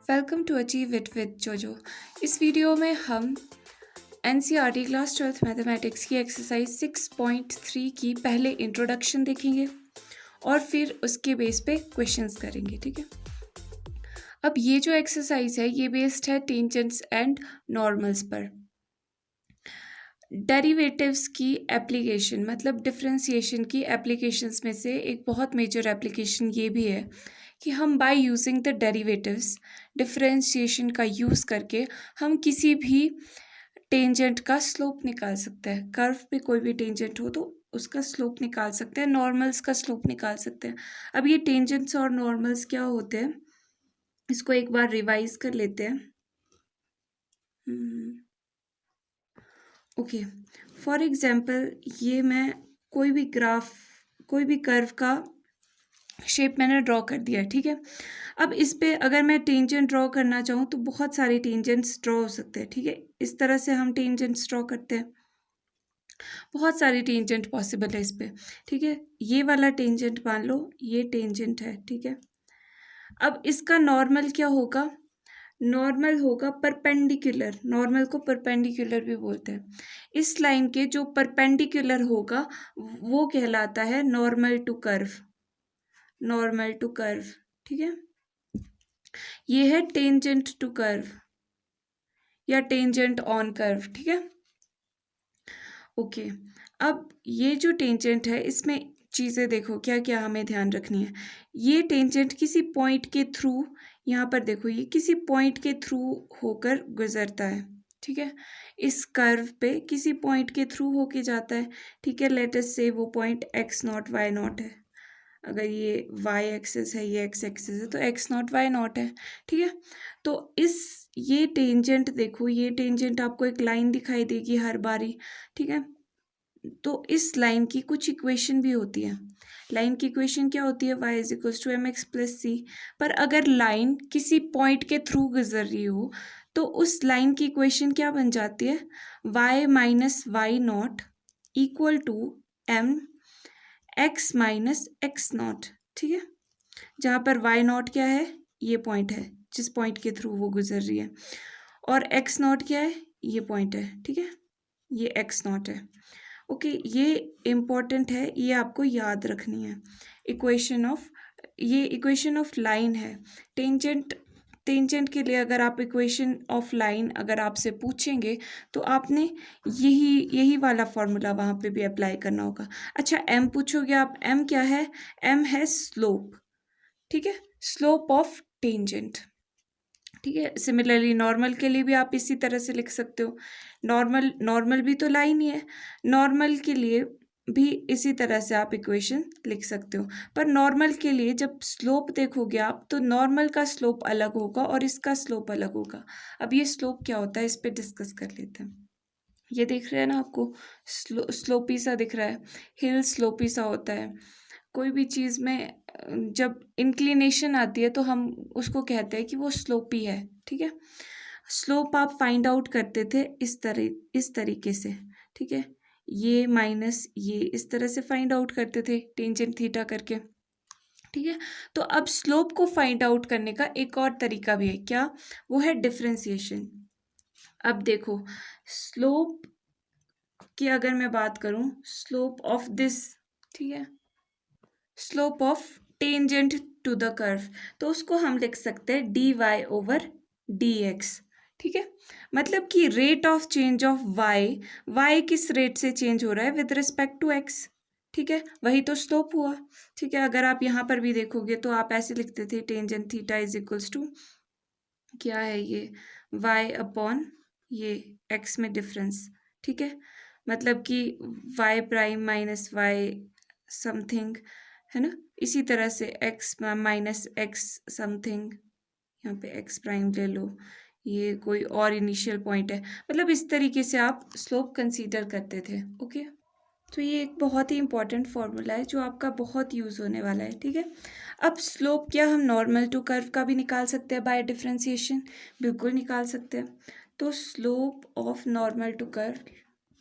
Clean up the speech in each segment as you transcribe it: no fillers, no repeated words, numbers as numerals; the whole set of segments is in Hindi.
Welcome to achieve it with Jojo. इस वीडियो में हम एनसीईआरटी क्लास 12th मैथमेटिक्स की एक्सरसाइज 6.3 की पहले इंट्रोडक्शन देखेंगे और फिर उसके बेस पे क्वेश्चंस करेंगे। ठीक है, अब ये जो एक्सरसाइज है ये बेस्ड है टेंजेंट्स एंड नॉर्मल्स पर। डेरिवेटिव्स की एप्लीकेशन मतलब डिफरेंशिएशन की एप्लीकेशंस में से एक बहुत मेजर एप्लीकेशन ये भी है कि हम by using the derivatives differentiation का यूज़ करके हम किसी भी टेंजेंट का स्लोप निकाल सकते हैं। कर्व पे कोई भी टेंजेंट हो तो उसका स्लोप निकाल सकते हैं, नॉर्मल्स का स्लोप निकाल सकते हैं। अब ये टेंजेंट्स और नॉर्मल्स क्या होते हैं इसको एक बार रिवाइज कर लेते हैं। ओके, फॉर एग्जांपल ये मैं कोई भी ग्राफ कोई भी कर्व का शेप मैंने ड्रॉ कर दिया है। ठीक है, अब इस पे अगर मैं टेंजेंट ड्रॉ करना चाहूँ तो बहुत सारे टेंजेंट्स ड्रॉ हो सकते हैं। ठीक है, इस तरह से हम टेंजेंट्स ड्रॉ करते हैं, बहुत सारी टेंजेंट पॉसिबल है इस पे। ठीक है, ये वाला टेंजेंट मान लो ये टेंजेंट है। ठीक है, अब इसका नॉर्मल क्या होगा? नॉर्मल होगा परपेंडिकुलर। नॉर्मल को परपेंडिकुलर भी बोलते हैं। इस लाइन के जो परपेंडिकुलर होगा वो कहलाता है normal to curve. Normal to curve, ठीक है, ये है टेंजेंट टू कर्व या टेंजेंट ऑन कर्व। ठीक है, ओके, अब ये जो टेंजेंट है इसमें चीज़ें देखो क्या क्या हमें ध्यान रखनी है। ये टेंजेंट किसी पॉइंट के थ्रू, यहाँ पर देखो ये किसी पॉइंट के थ्रू होकर गुजरता है। ठीक है, इस कर्व पे किसी पॉइंट के थ्रू होके जाता है। ठीक है, लेट अस से वो point x not y not है। अगर ये y एक्सिस है ये x एक्सिस है तो x नॉट y नॉट है। ठीक है, तो ये टेंजेंट देखो, ये टेंजेंट आपको एक लाइन दिखाई देगी हर बारी। ठीक है, तो इस लाइन की कुछ इक्वेशन भी होती है। लाइन की इक्वेशन क्या होती है? y is equals to m x plus c. पर अगर लाइन किसी पॉइंट के थ्रू गुजर रही हो तो उस लाइन की इक्वेशन क्या बन जाती है? y minus y not equal to m x minus x not. ठीक है, जहाँ पर y नॉट क्या है? ये पॉइंट है जिस पॉइंट के थ्रू वो गुजर रही है, और x नॉट क्या है? ये पॉइंट है। ठीक है, ये x नॉट है। ओके, ये इम्पॉर्टेंट है, ये आपको याद रखनी है। ये इक्वेशन ऑफ लाइन है। टेंजेंट के लिए अगर आप इक्वेशन ऑफ लाइन अगर आपसे पूछेंगे तो आपने यही वाला फॉर्मूला वहाँ पे भी अप्लाई करना होगा। अच्छा, m पूछोगे आप, m क्या है? m है स्लोप। ठीक है, स्लोप ऑफ टेंजेंट। ठीक है, सिमिलरली नॉर्मल के लिए भी आप इसी तरह से लिख सकते हो। नॉर्मल भी तो लाइन ही है, नॉर्मल के लिए भी इसी तरह से आप इक्वेशन लिख सकते हो। पर नॉर्मल के लिए जब स्लोप देखोगे आप तो नॉर्मल का स्लोप अलग होगा और इसका स्लोप अलग होगा। अब ये स्लोप क्या होता है इस पे डिस्कस कर लेते हैं। ये दिख रहा है ना आपको, स्लोपी सा दिख रहा है, हिल स्लोपी सा होता है। कोई भी चीज़ में जब इंक्लिनेशन आती है तो हम उसको कहते हैं कि वो स्लोपी है। ठीक है, स्लोप आप फाइंड आउट करते थे इस तरीके से। ठीक है, ये माइनस ये इस तरह से फाइंड आउट करते थे टेंजेंट थीटा करके। ठीक है, तो अब स्लोप को फाइंड आउट करने का एक और तरीका भी है, क्या? वो है डिफरेंशिएशन। अब देखो, स्लोप की अगर मैं बात करूं, स्लोप ऑफ दिस, ठीक है, slope of tangent to the curve, तो उसको हम लिख सकते हैं dy ओवर dx। ठीक है, मतलब कि rate of change of y किस रेट से चेंज हो रहा है विद रिस्पेक्ट टू x। ठीक है, वही तो स्लोप हुआ। ठीक है, अगर आप यहाँ पर भी देखोगे तो आप ऐसे लिखते थे tangent theta is equals to क्या है ये y अपॉन ये x में डिफरेंस। ठीक है, मतलब कि y prime minus y something है ना, इसी तरह से x माइनस एक्स समथिंग, यहाँ पे x प्राइम ले लो, ये कोई और इनिशियल पॉइंट है। मतलब इस तरीके से आप स्लोप कंसीडर करते थे। ओके, तो ये एक बहुत ही इंपॉर्टेंट फॉर्मूला है जो आपका बहुत यूज़ होने वाला है। ठीक है, अब स्लोप क्या हम नॉर्मल टू कर्व का भी निकाल सकते हैं बाय डिफरेंशिएशन? बिल्कुल निकाल सकते हैं। तो slope of normal to curve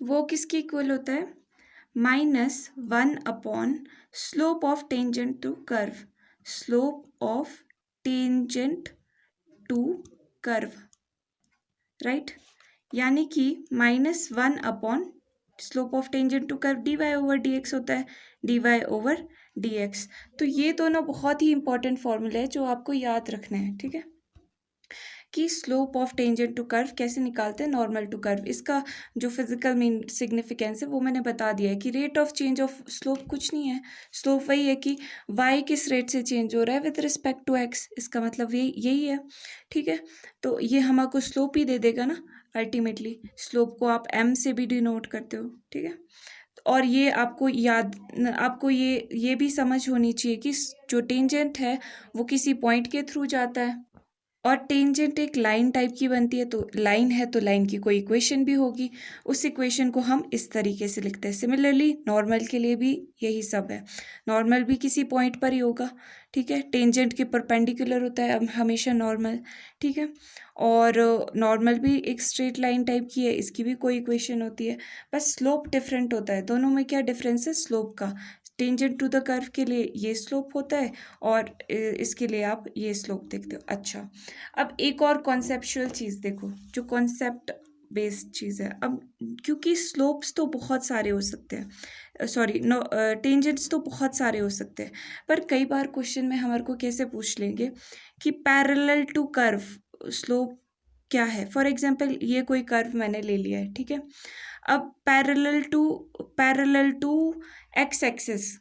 वो किसके इक्वल होता है? -1 upon slope of tangent to curve. Slope of tangent to curve, right, यानी कि -1 upon slope of tangent to curve dy over dx होता है, dy ओवर dx। तो ये दोनों बहुत ही इंपॉर्टेंट फॉर्मूले है जो आपको याद रखना है, ठीक है, कि slope of tangent to curve कैसे निकालते हैं नॉर्मल टू कर्व। इसका जो फिजिकल मीन सिग्निफिकेंस है वो मैंने बता दिया है कि rate of change of slope कुछ नहीं है, स्लोप वही है कि y किस रेट से चेंज हो रहा है विद रिस्पेक्ट टू x, इसका मतलब यही है, ठीक है। तो ये हमको स्लोप ही दे देगा ना, अल्टीमेटली स्लोप को आप m से भी डिनोट करते हो, ठीक है। और ये आपको याद, आपको ये भी समझ होनी चाहिए कि जो टेंजेंट है वो किसी पॉइंट के थ्रू जाता है और टेंजेंट एक लाइन टाइप की बनती है, तो लाइन है तो लाइन की कोई इक्वेशन भी होगी, उस इक्वेशन को हम इस तरीके से लिखते हैं। सिमिलरली नॉर्मल के लिए भी यही सब है, नॉर्मल भी किसी पॉइंट पर ही होगा, ठीक है, टेंजेंट के परपेंडिकुलर होता है हमेशा नॉर्मल, ठीक है, और नॉर्मल भी एक स्ट्रेट लाइन टाइप की है, इसकी भी कोई इक्वेशन होती है, बस स्लोप डिफरेंट होता है। दोनों में क्या डिफरेंस है, स्लोप का। टेंजेंट टू द कर्व के लिए ये स्लोप होता है और इसके लिए आप ये स्लोप देखते हो। अच्छा, अब एक और कॉन्सेप्चुअल चीज़ देखो, जो कॉन्सेप्ट बेस्ड चीज़ है। अब क्योंकि स्लोप्स तो बहुत सारे हो सकते हैं, सॉरी नो, टेंजेंट्स तो बहुत सारे हो सकते हैं, पर कई बार क्वेश्चन में हमारे को कैसे पूछ लेंगे कि पैरेलल टू कर्व स्लोप क्या है। फॉर एग्जांपल ये कोई कर्व मैंने ले लिया है, ठीक है, अब parallel to x axis,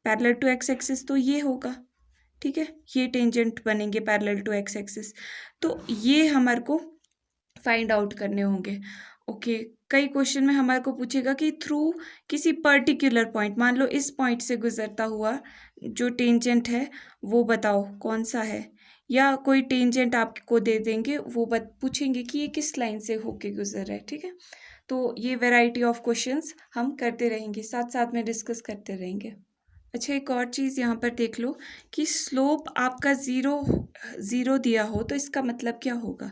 parallel to x axis तो ये होगा, ठीक है, ये टेंजेंट बनेंगे पैरेलल टू एक्स एक्सिस, तो ये हमारे को फाइंड आउट करने होंगे। ओके, कई क्वेश्चन में हमारे को पूछेगा कि थ्रू किसी पर्टिकुलर पॉइंट, मान लो इस पॉइंट से गुजरता हुआ जो टेंजेंट है वो बताओ कौन सा है, या कोई टेंजेंट आपको दे देंगे, वो पूछेंगे कि ये किस लाइन से होके गुजर रहा है, ठीक है। तो ये वैरायटी ऑफ क्वेश्चंस हम करते रहेंगे, साथ साथ में डिस्कस करते रहेंगे। अच्छा, एक और चीज़ यहाँ पर देख लो कि स्लोप आपका ज़ीरो दिया हो तो इसका मतलब क्या होगा।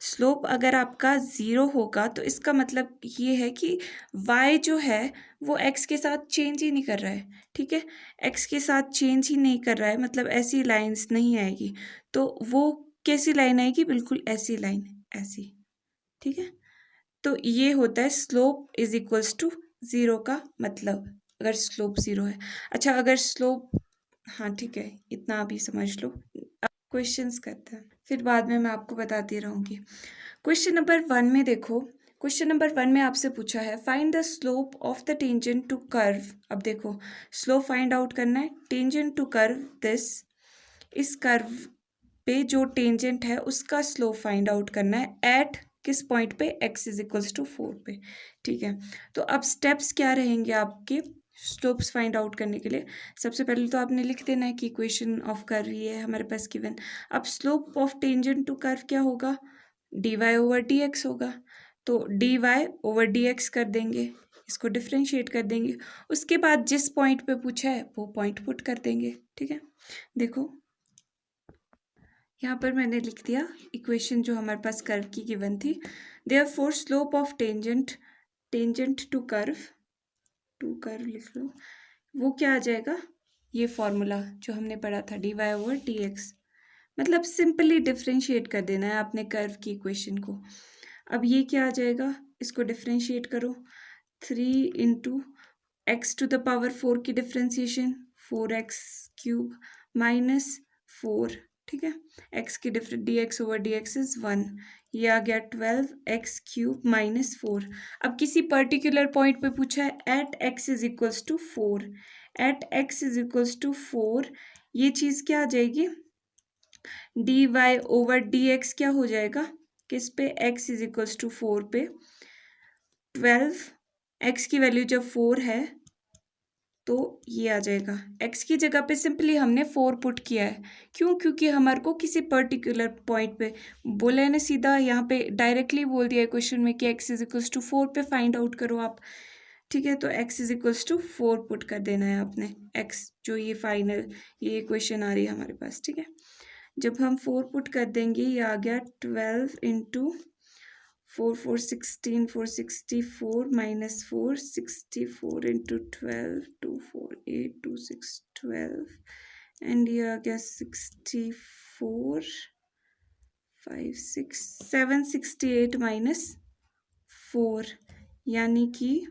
स्लोप अगर आपका ज़ीरो होगा तो इसका मतलब ये है कि y जो है वो x के साथ चेंज ही नहीं कर रहा है, ठीक है, x के साथ चेंज ही नहीं कर रहा है, मतलब ऐसी लाइंस नहीं आएगी। तो वो कैसी लाइन आएगी, बिल्कुल ऐसी लाइन, ऐसी, ठीक है। तो ये होता है slope is equals to zero का मतलब, अगर स्लोप ज़ीरो है। अच्छा, अगर स्लोप, हाँ ठीक है, इतना अभी समझ लो, अब क्वेश्चंस करते हैं, फिर बाद में मैं आपको बताती रहूँगी। क्वेश्चन नंबर 1 में देखो, क्वेश्चन नंबर 1 में आपसे पूछा है find the slope of the tangent to curve. अब देखो, स्लोप फाइंड आउट करना है, टेंजेंट टू कर्व दिस, इस कर्व पे जो टेंजेंट है उसका स्लोप फाइंड आउट करना है एट किस पॉइंट पे, x इज इक्वल्स टू 4 पे, ठीक है। तो अब स्टेप्स क्या रहेंगे आपके स्लोप्स फाइंड आउट करने के लिए। सबसे पहले तो आपने लिख देना है कि इक्वेशन ऑफ कर्व ये है हमारे पास गिवन। अब slope of tangent to curve क्या होगा, dy ओवर dx होगा, तो dy ओवर dx कर देंगे, इसको डिफ्रेंशिएट कर देंगे, उसके बाद जिस पॉइंट पे पूछा है वो पॉइंट पुट कर देंगे, ठीक है। देखो यहाँ पर मैंने लिख दिया इक्वेशन जो हमारे पास कर्व की गिवन थी। Therefore slope of tangent to curve लिख लो, वो क्या आ जाएगा, ये फॉर्मूला जो हमने पढ़ा था dy ओवर dx, मतलब सिंपली डिफ्रेंशिएट कर देना है आपने कर्व की इक्वेशन को। अब ये क्या आ जाएगा, इसको डिफ्रेंशिएट करो, 3 into x to the power 4 की डिफ्रेंशिएशन 4x³ माइनस 4, ठीक है, x की different dx over dx is 1, ये आ गया 12x³ माइनस 4। अब किसी पर्टिकुलर पॉइंट पे पूछा है at x is equals to 4, at x is equals to 4, ये चीज़ क्या आ जाएगी, dy ओवर dx क्या हो जाएगा, किस पे, x इज इक्वल्स टू 4 पे, 12, x की वैल्यू जब 4 है तो ये आ जाएगा, x की जगह पे सिंपली हमने 4 पुट किया है, क्यों, क्योंकि हमारे को किसी पर्टिकुलर पॉइंट पे बोला है ना, सीधा यहाँ पे डायरेक्टली बोल दिया है क्वेश्चन में कि x इज इक्वल्स टू 4 पे फाइंड आउट करो आप, ठीक है। तो x is equals to 4 put कर देना है आपने, x जो ये फाइनल ये इक्वेशन आ रही है हमारे पास, ठीक है। जब हम 4 पुट कर देंगे ये आ गया 12 इंटू 4 4 16, 464 माइनस 4 64 इंटू 12 2 4 8 2 6 12 एंड ये आ गया 64 768 माइनस 4 यानी कि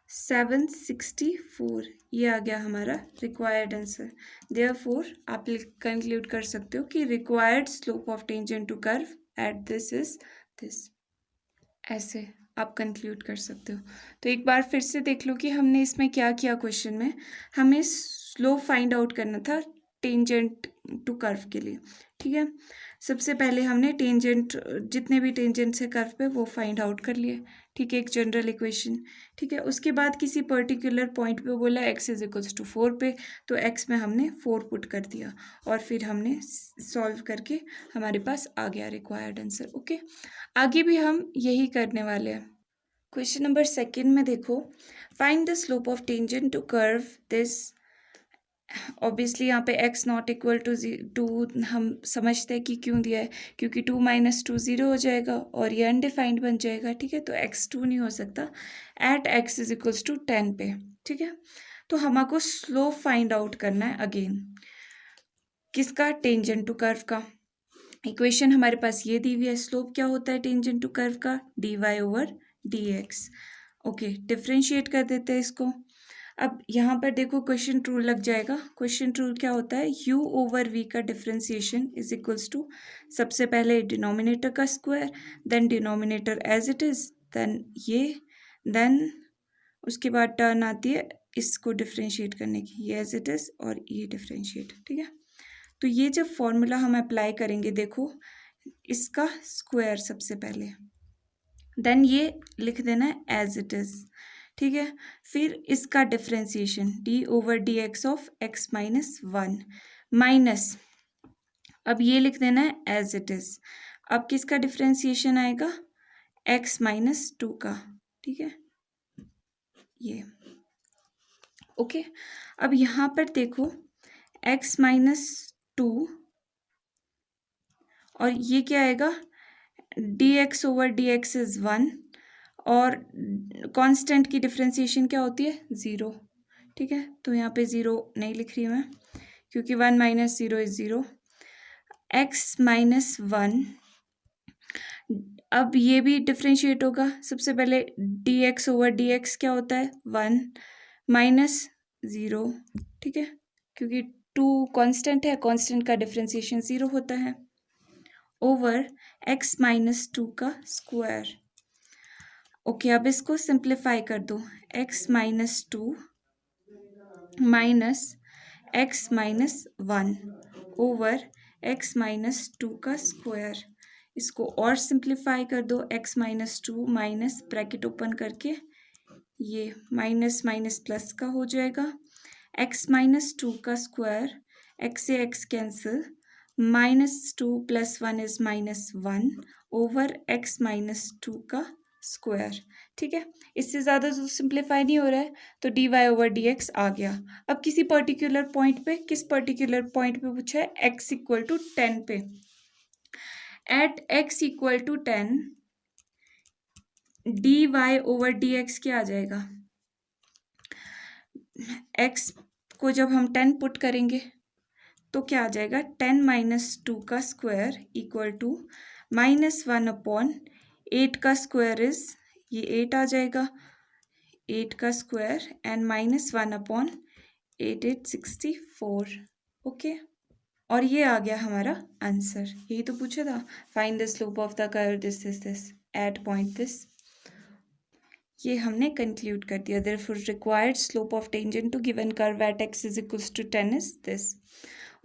764, ये आ गया हमारा रिक्वायर्ड आंसर। देयरफॉर आप कंक्लूड कर सकते हो कि required slope of tangent to curve at this is this. ऐसे आप कंक्लूड कर सकते हो। तो एक बार फिर से देख लो कि हमने इसमें क्या किया। क्वेश्चन में हमें स्लोप फाइंड आउट करना था टेंजेंट टू कर्व के लिए, ठीक है। सबसे पहले हमने टेंजेंट, जितने भी टेंजेंट्स है कर्व पे वो फाइंड आउट कर लिए, ठीक है, एक जनरल इक्वेशन, ठीक है। उसके बाद किसी पर्टिकुलर पॉइंट पे बोला x इज इक्वल्स टू 4 पे, तो x में हमने 4 पुट कर दिया और फिर हमने सॉल्व करके हमारे पास आ गया रिक्वायर्ड आंसर। ओके, आगे भी हम यही करने वाले हैं। क्वेश्चन नंबर 2 में देखो, find the slope of tangent to curve this. Obviously यहाँ पे x नॉट इक्वल टू 2 हम समझते हैं कि क्यों दिया है, क्योंकि 2 - 2 0 हो जाएगा और ये अनडिफाइंड बन जाएगा, ठीक है। तो x 2 नहीं हो सकता at x is equals to 10 पे, ठीक है। तो हमको स्लोप फाइंड आउट करना है अगेन, किसका, टेंजेंट टू कर्व का। इक्वेशन हमारे पास ये दी हुई है। स्लोप क्या होता है टेंजेंट टू कर्व का, dy/dx। ओके, डिफ्रेंशिएट कर देते हैं इसको। अब यहाँ पर देखो क्वेश्चन रूल लग जाएगा। क्वेश्चन रूल क्या होता है, u/v का डिफ्रेंसिएशन इज इक्वल्स टू, सबसे पहले डिनोमिनेटर का square, then denominator as it is, then ये, देन उसके बाद टर्न आती है इसको डिफ्रेंशिएट करने की, ये एज इट इज और ये डिफ्रेंशिएट, ठीक है। तो ये जब फॉर्मूला हम अप्लाई करेंगे, देखो इसका स्क्वायर सबसे पहले, देन ये लिख देना है एज इट इज, ठीक है। फिर इसका differentiation d/dx of x - 1 minus, अब ये लिख देना है एज इट इज। अब किसका डिफ्रेंसिएशन आएगा, x - 2 का, ठीक है, ये। ओके, अब यहाँ पर देखो x - 2 और ये क्या आएगा, dx/dx इज 1 और कांस्टेंट की डिफ्रेंसिएशन क्या होती है, 0, ठीक है। तो यहाँ पे 0 नहीं लिख रही मैं, क्योंकि 1 - 0 इज 0। x - 1, अब ये भी डिफ्रेंशिएट होगा। सबसे पहले dx/dx क्या होता है, 1 माइनस 0, ठीक है, क्योंकि 2 कांस्टेंट है, कांस्टेंट का डिफ्रेंसिएशन 0 होता है, ओवर x - 2 का स्क्वायर। ओके, अब इसको सिंप्लीफाई कर दो, x - 2 minus x - 1 over x - 2 का स्क्वायर। इसको और सिंप्लीफाई कर दो, x - 2 माइनस ब्रैकेट ओपन करके ये माइनस माइनस प्लस का हो जाएगा, x - 2 का स्क्वायर, x से x cancel, -2 + 1 is -1 over x - 2 का स्क्वायर, ठीक है। इससे ज़्यादा तो सिंप्लीफाई नहीं हो रहा है, तो dy/dx आ गया। अब किसी पर्टिकुलर पॉइंट पे, किस पर्टिकुलर पॉइंट पे पूछा है, x = 10 पे, एट x = 10 dy/dx क्या आ जाएगा, x को जब हम 10 पुट करेंगे तो क्या आ जाएगा, 10 - 2 का स्क्वायर इक्वल टू -1/8 का स्क्वायर इज, ये 8 आ जाएगा, 8 का स्क्वायर एंड -1/8 864। ओके, और ये आ गया हमारा आंसर। यही तो पूछा था, find the slope of the curve this at point this. ये हमने कंक्लूड कर दिया। Therefore required slope of tangent to given curve at x is equals to 10 is this.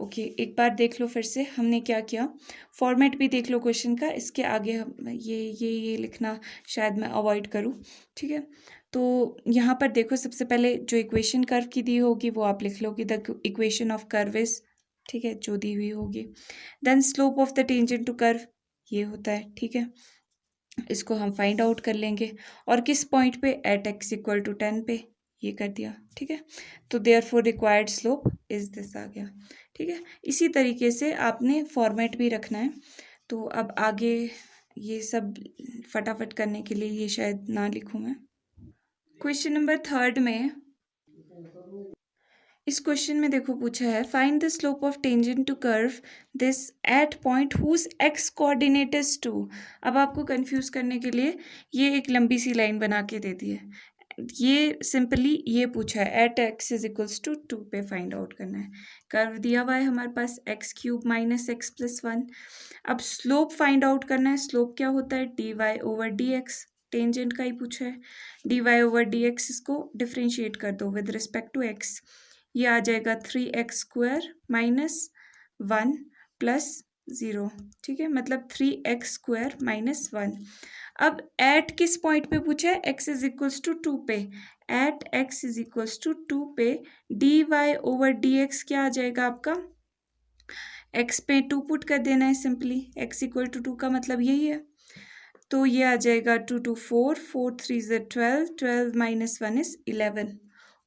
Okay, एक बार देख लो फिर से हमने क्या किया, फॉर्मेट भी देख लो क्वेश्चन का। इसके आगे हम ये लिखना शायद मैं अवॉइड करूँ, ठीक है। तो यहाँ पर देखो, सबसे पहले जो इक्वेशन कर्व की दी होगी वो आप लिख लोगे, the equation of curve is, ठीक है, जो दी हुई होगी। Then slope of the tangent to curve ये होता है, ठीक है, इसको हम फाइंड आउट कर लेंगे। और किस पॉइंट पे, एट x = 10 पे, ये कर दिया, ठीक है। तो therefore required slope is this आ गया, ठीक है। इसी तरीके से आपने फॉर्मेट भी रखना है। तो अब आगे ये सब फटाफट करने के लिए ये शायद ना लिखूँ मैं। क्वेश्चन नंबर 3 में इस क्वेश्चन में देखो पूछा है find the slope of tangent to curve this at point whose x coordinate is 2। अब आपको कंफ्यूज करने के लिए ये एक लंबी सी लाइन बना के दे दी है। ये सिंपली ये पूछा है at x is equals to 2 पे फाइंड आउट करना है। कर्व दिया हुआ है हमारे पास x cube minus x plus 1। अब स्लोप फाइंड आउट करना है। स्लोप क्या होता है? D Y over D X. Tangent का ही पूछा है। D Y over D X, इसको डिफ्रेंशिएट कर दो विद रिस्पेक्ट टू एक्स। ये आ जाएगा 3x² माइनस 1 प्लस 0। ठीक है, मतलब 3x² माइनस 1। अब एट किस पॉइंट पे पूछा है? x इज इक्वल्स टू 2 पे। At x is equals to 2 पे D Y over D x क्या आ जाएगा आपका? x पे 2 पुट कर देना है सिंपली। x इक्वल टू 2 का मतलब यही है। तो ये आ जाएगा 2 2 4, 4 3 इज 12, 12 माइनस 1 इज 11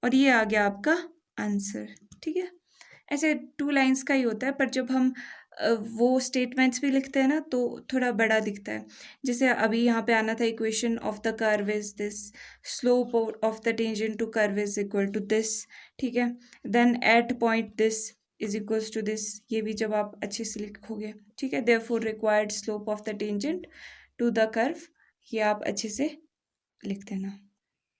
और ये आ गया आपका आंसर। ठीक है, ऐसे 2 लाइंस का ही होता है, पर जब हम वो स्टेटमेंट्स भी लिखते हैं ना तो थोड़ा बड़ा दिखता है। जैसे अभी यहाँ पे आना था equation of the curve is this, slope of the tangent to curve is equal to this. ठीक है, then at point this is equals to this, ये भी जब आप अच्छे से लिखोगे। ठीक है, therefore required slope of the tangent to the curve, ये आप अच्छे से लिख देना।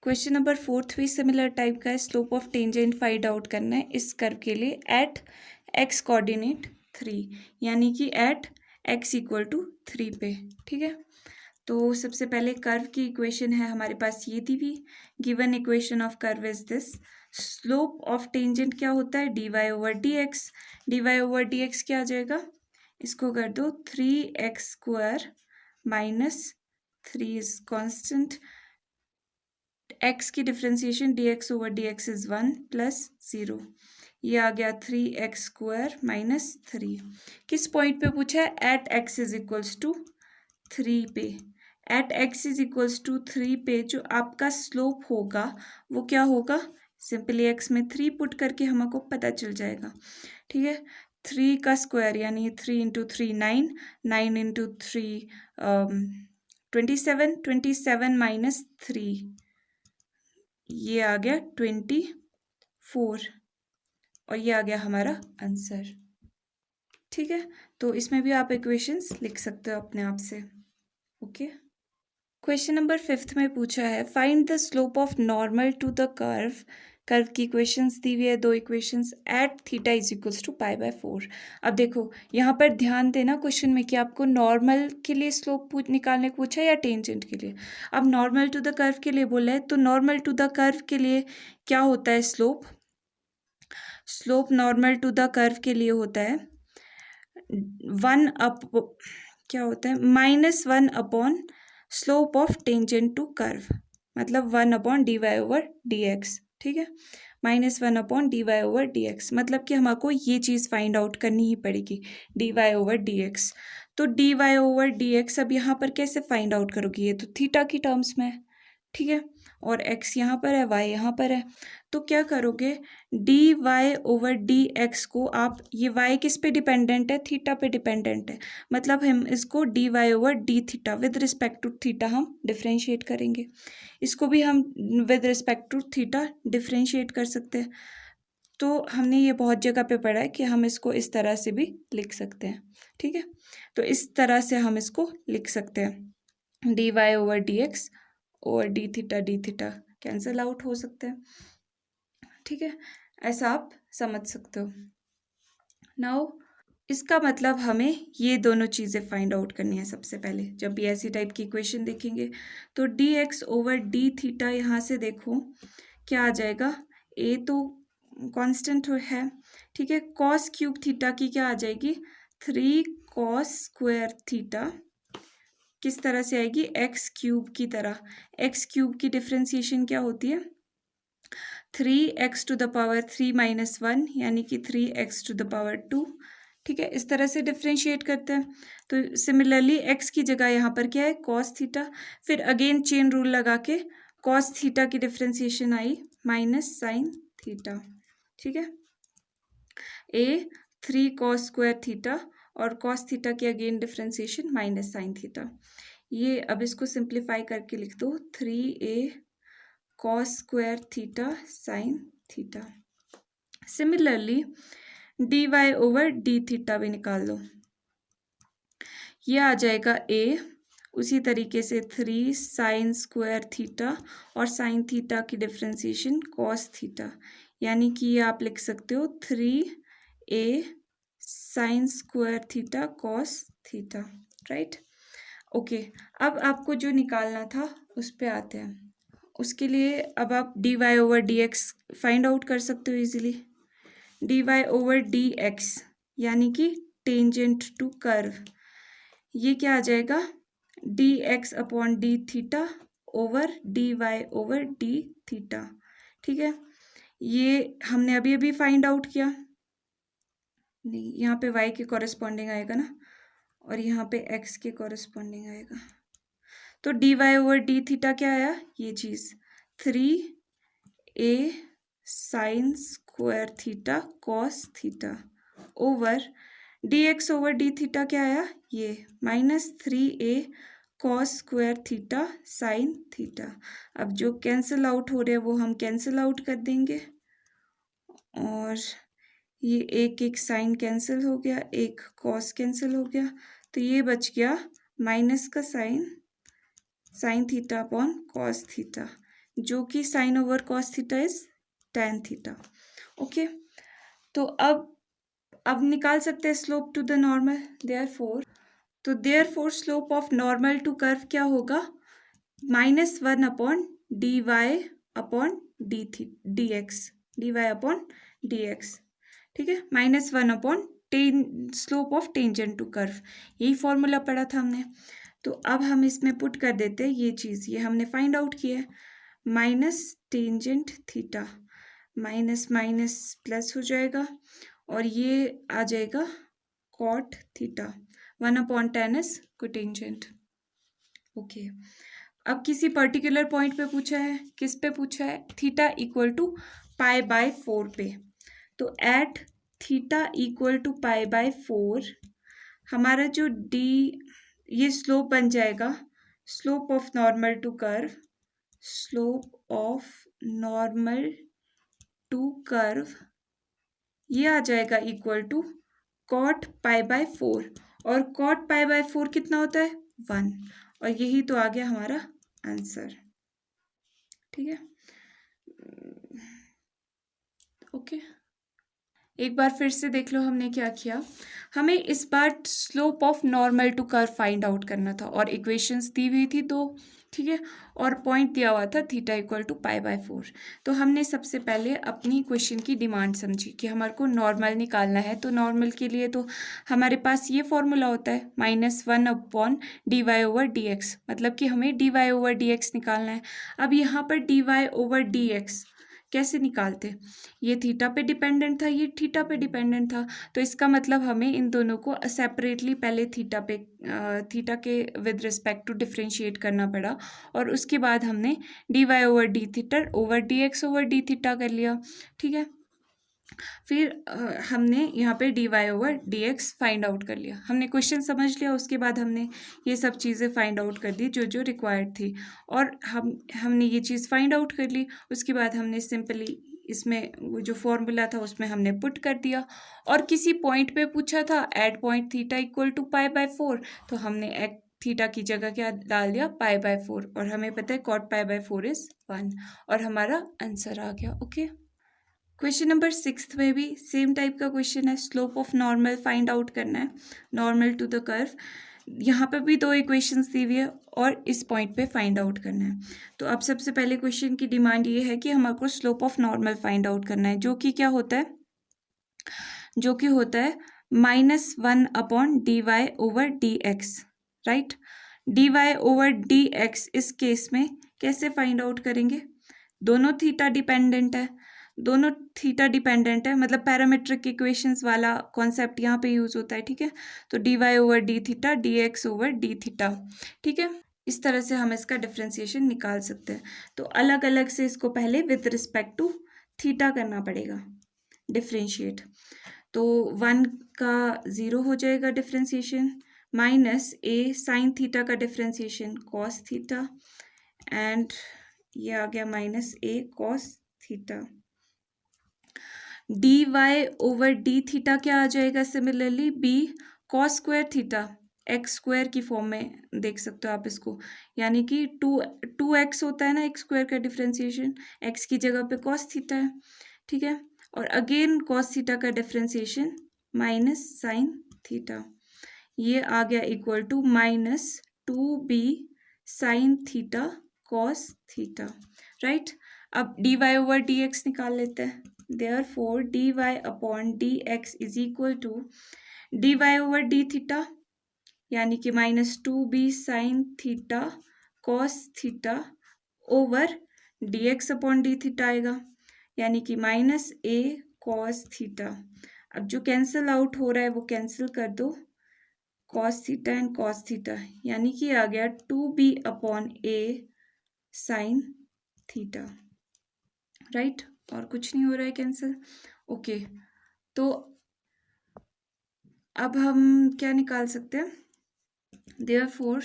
क्वेश्चन नंबर 4 भी सिमिलर टाइप का है। Slope of tangent find out करना है इस कर्व के लिए एट एक्स कोऑर्डिनेट 3, यानी कि एट एक्स इक्वल टू 3 पे। ठीक है, तो सबसे पहले कर्व की इक्वेशन है हमारे पास ये दी हुई। Given equation of curve is this. Slope of tangent क्या होता है? D Y over D x. D Y over D x क्या आ जाएगा? इसको कर दो 3x² minus 3 is constant. x की differentiation dx over dx is 1 plus 0। ये आ गया 3x² माइनस 3। किस पॉइंट पे पूछा है? At x is equals to 3 पे। At x is equals to 3 पे जो आपका स्लोप होगा वो क्या होगा? सिंपली x में 3 पुट करके हमको पता चल जाएगा। ठीक है, 3 का स्क्वायर यानी 3 इंटू 3 9, 9 इंटू 3 27, 27 माइनस 3, ये आ गया 24 और ये आ गया हमारा आंसर। ठीक है, तो इसमें भी आप इक्वेशंस लिख सकते हो अपने आप से। ओके, क्वेश्चन नंबर 5 में पूछा है find the slope of normal to the curve. Curve की इक्वेशंस दी हुई है, 2 equations at theta is equals to π/4। अब देखो यहाँ पर ध्यान देना क्वेश्चन में कि आपको नॉर्मल के लिए स्लोप निकालने को पूछा है या टेंजेंट के लिए। अब नॉर्मल टू द कर्व के लिए बोला है, तो नॉर्मल टू द कर्व के लिए क्या होता है slope? Slope normal to the curve के लिए होता है 1 अप, क्या होता है? -1 upon slope of tangent to curve, मतलब 1 upon D Y over D x. ठीक है, -1 upon D Y over D x, मतलब कि हमको ये चीज़ फाइंड आउट करनी ही पड़ेगी, d Y over D x. तो D Y over D x अब यहाँ पर कैसे फाइंड आउट करोगी? ये तो थीटा की टर्म्स में है। ठीक है, और x यहाँ पर है, y यहाँ पर है, तो क्या करोगे? D Y over D X को आप, ये y किस पे डिपेंडेंट है? थीटा पे डिपेंडेंट है, मतलब हम इसको D Y over D theta with respect to theta हम डिफ्रेंशिएट करेंगे। इसको भी हम with respect to theta differentiate कर सकते हैं। तो हमने ये बहुत जगह पे पढ़ा है कि हम इसको इस तरह से भी लिख सकते हैं। ठीक है, तो इस तरह से हम इसको लिख सकते हैं, D Y over D X और डी थीटा कैंसिल आउट हो सकते हैं। ठीक है, ऐसा आप समझ सकते हो। नाउ इसका मतलब हमें ये दोनों चीज़ें फाइंड आउट करनी है सबसे पहले। जब भी ऐसी टाइप की इक्वेशन देखेंगे तो D x over D theta, यहाँ से देखो क्या आ जाएगा? ए तो कांस्टेंट है। ठीक है, कॉस क्यूब थीटा की क्या आ जाएगी? 3 कॉस स्क्वायर थीटा किस तरह से आएगी? एक्स क्यूब की तरह। एक्स क्यूब की डिफ्रेंसिएशन क्या होती है? 3x to the power 3 minus 1, यानी कि 3x टू द पावर 2। ठीक है, इस तरह से डिफ्रेंशिएट करते हैं। तो सिमिलरली x की जगह यहाँ पर क्या है? Cos theta. फिर अगेन चेन रूल लगा के कॉस थीटा की डिफ्रेंसिएशन आई माइनस साइन थीटा। ठीक है, ए 3 कॉस स्क्वायर थीटा और कॉस थीटा की again differentiation minus sine theta. ये अब इसको सिंप्लीफाई करके लिख दो, 3a cos square theta sine theta. Similarly d Y over D theta भी निकाल लो, ये आ जाएगा ए। उसी तरीके से 3 साइन स्क्वायर थीटा और साइन थीटा की डिफ्रेंसिएशन कॉस थीटा, यानी कि ये आप लिख सकते हो 3a sine square theta cos theta, right. Okay, अब आपको जो निकालना था उस पे आते हैं। उसके लिए अब आप d Y over D x find out कर सकते हो easily. D Y over D x यानी कि टेंजेंट टू कर्व, ये क्या आ जाएगा, d x upon d theta over d Y over D theta, ठीक है। ये हमने अभी अभी फाइंड आउट किया, नहीं यहाँ पे y के कॉरेस्पॉन्डिंग आएगा ना, और यहाँ पे x के कॉरेस्पॉन्डिंग आएगा। तो D Y over D theta क्या आया, ये चीज़ 3a sine square theta cos theta over D x over D theta क्या आया, ये -3a cos square theta sine theta. अब जो कैंसिल आउट हो रहे हैं वो हम कैंसिल आउट कर देंगे, और ये एक एक साइन कैंसिल हो गया, एक कॉस कैंसिल हो गया, तो ये बच गया माइनस का sine theta upon cos theta, जो कि sine over cos theta is tan theta. Okay, तो अब निकाल सकते हैं slope to the normal. Therefore slope of normal to curve क्या होगा, -1 upon D y upon d x, D y upon d x, ठीक है, -1 upon slope of tangent to curve, यही फॉर्मूला पढ़ा था हमने। तो अब हम इसमें पुट कर देते हैं ये चीज़, ये हमने फाइंड आउट किया है, minus tangent theta, minus minus plus हो जाएगा, और ये आ जाएगा cot theta, 1/tan is cotangent. Okay, अब किसी पर्टिकुलर पॉइंट पे पूछा है, किस पे पूछा है, थीटा इक्वल टू π/4 पे। तो एट थीटा इक्वल टू π/4 हमारा जो डी, ये स्लोप बन जाएगा slope of normal to curve, slope of normal to curve, ये आ जाएगा इक्वल टू कॉट π/4, और कॉट π/4 कितना होता है, 1, और यही तो आ गया हमारा आंसर, ठीक है। ओके, एक बार फिर से देख लो हमने क्या किया, हमें इस बार slope of normal to curve find out करना था, और इक्वेशंस दी हुई थी दो, ठीक है, और पॉइंट दिया हुआ था थीटा इक्वल टू π/4। तो हमने सबसे पहले अपनी क्वेश्चन की डिमांड समझी कि हमारे को नॉर्मल निकालना है, तो नॉर्मल के लिए तो हमारे पास ये फॉर्मूला होता है -1 upon D Y over D x, मतलब कि हमें d Y over D x निकालना है। अब यहाँ पर d Y over D x कैसे निकालते, ये थीटा पे डिपेंडेंट था, ये थीटा पे डिपेंडेंट था, तो इसका मतलब हमें इन दोनों को सेपरेटली पहले थीटा के विद रिस्पेक्ट टू डिफ्रेंशिएट करना पड़ा, और उसके बाद हमने d Y over D theta over D x over D theta कर लिया, ठीक है। फिर हमने यहाँ पे D Y over D x find out कर लिया, हमने क्वेश्चन समझ लिया, उसके बाद हमने ये सब चीज़ें फाइंड आउट कर दी जो जो रिक्वायर्ड थी, और हमने ये चीज़ फाइंड आउट कर ली। उसके बाद हमने सिंपली इसमें वो जो फॉर्मूला था उसमें हमने पुट कर दिया, और किसी पॉइंट पे पूछा था at point theta equal to π/4, तो हमने एट थीटा की जगह क्या डाल दिया, π/4, और हमें पता है कॉट π/4 इज 1, और हमारा आंसर आ गया। ओके, क्वेश्चन नंबर 6 में भी सेम टाइप का क्वेश्चन है, slope of normal find out करना है, नॉर्मल टू द कर्व। यहाँ पे भी दो इक्वेशंस दी हुई है, और इस पॉइंट पे फाइंड आउट करना है। तो अब सबसे पहले क्वेश्चन की डिमांड ये है कि हमारे को slope of normal find out करना है, जो कि क्या होता है, जो कि होता है -1 upon D Y over D x, right. D Y over D x इस केस में कैसे फाइंड आउट करेंगे, दोनों थीटा डिपेंडेंट है, दोनों थीटा डिपेंडेंट है, मतलब पैरामीट्रिक इक्वेशंस वाला कॉन्सेप्ट यहाँ पे यूज होता है, ठीक है। तो D Y over D theta d x over D theta, ठीक है, इस तरह से हम इसका डिफ्रेंसिएशन निकाल सकते हैं। तो अलग अलग से इसको पहले विद रिस्पेक्ट टू थीटा करना पड़ेगा डिफ्रेंशिएट, तो 1 का 0 हो जाएगा डिफ्रेंसिएशन, -a साइन थीटा का डिफ्रेंसिएशन कॉस थीटा, एंड ये आ गया -a cos theta. D Y over D theta क्या आ जाएगा? Similarly b cos square theta, x square की फॉर्म में देख सकते हो आप इसको, यानी कि टू एक्स होता है ना एक्स स्क्वायर का डिफ्रेंसिएशन, एक्स की जगह पे कॉस थीटा है, ठीक है। और अगेन कॉस थीटा का डिफ्रेंसिएशन माइनस साइन थीटा, ये आ गया equal to minus 2b sine theta cos theta, right. अब d Y over D x निकाल लेते हैं। Therefore d y upon d x is equal to d Y over D theta, यानी कि -2b sine theta cos theta over D x upon d theta आएगा, यानी कि -a कॉस थीटा। अब जो कैंसिल आउट हो रहा है वो कैंसिल कर दो, cos theta and cos theta, यानी कि आ गया 2b upon a sine theta, right. और कुछ नहीं हो रहा है कैंसिल, ओके। तो अब हम क्या निकाल सकते हैं? Therefore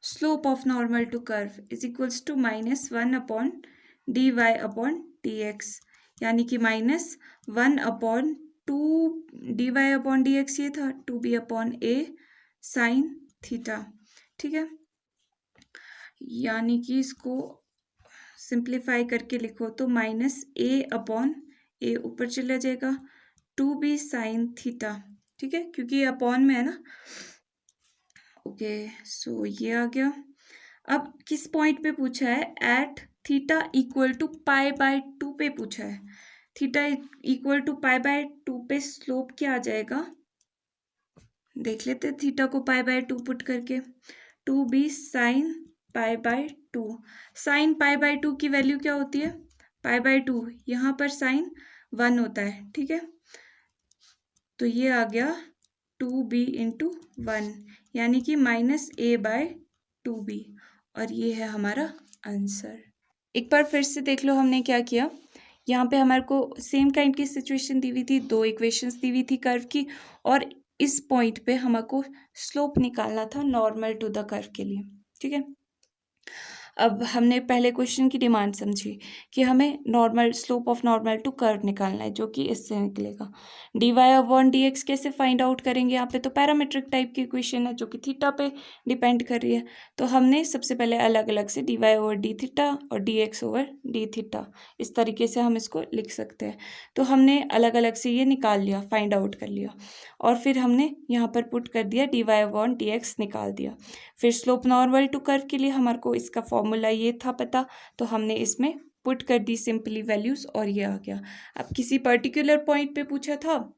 slope of normal to curve is equals to -1 upon D y upon d x, यानी कि -1 upon 2 d y upon d x ये था, 2b upon a sine theta, ठीक है। यानी कि इसको सिंप्लीफाई करके लिखो तो -a अपॉन a ऊपर चला जाएगा, 2b साइन थीटा, ठीक है, क्योंकि ये अपॉन में है ना, ओके। सो ये आ गया। अब किस पॉइंट पे पूछा है? At theta equal to pi by 2 पे पूछा है। Theta equal to pi by 2 पे स्लोप क्या आ जाएगा? देख लेते हैं थीटा को पाई बाय 2 पुट करके, 2b sine pi by 2। Sine pi by 2 की वैल्यू क्या होती है? पाई बाय 2, यहाँ पर साइन 1 होता है, ठीक है। तो ये आ गया 2b इंटू 1, यानी कि -a बाय 2b, और ये है हमारा आंसर। एक बार फिर से देख लो हमने क्या किया। यहाँ पे हमारे को सेम काइंड की सिचुएशन दी हुई थी, 2 इक्वेशंस दी हुई थी कर्व की, और इस पॉइंट पे हमको स्लोप निकालना था नॉर्मल टू द कर्व के लिए, ठीक है। अब हमने पहले क्वेश्चन की डिमांड समझी कि हमें normal slope of normal to curve निकालना है, जो कि इससे निकलेगा। D y upon d x कैसे फाइंड आउट करेंगे? यहाँ पे तो पैरामीट्रिक टाइप की इक्वेशन है जो कि थीटा पे डिपेंड कर रही है, तो हमने सबसे पहले अलग अलग से d Y over D theta और d x over D theta, इस तरीके से हम इसको लिख सकते हैं। तो हमने अलग अलग से ये निकाल लिया, फाइंड आउट कर लिया, और फिर हमने यहाँ पर पुट कर दिया, d y upon d x निकाल दिया। फिर स्लोप नॉर्मल टू कर्व के लिए हमारे को इसका फॉर्मूला ये था पता, तो हमने इसमें पुट कर दी सिंपली वैल्यूज, और ये आ गया। अब किसी पर्टिकुलर पॉइंट पे पूछा था,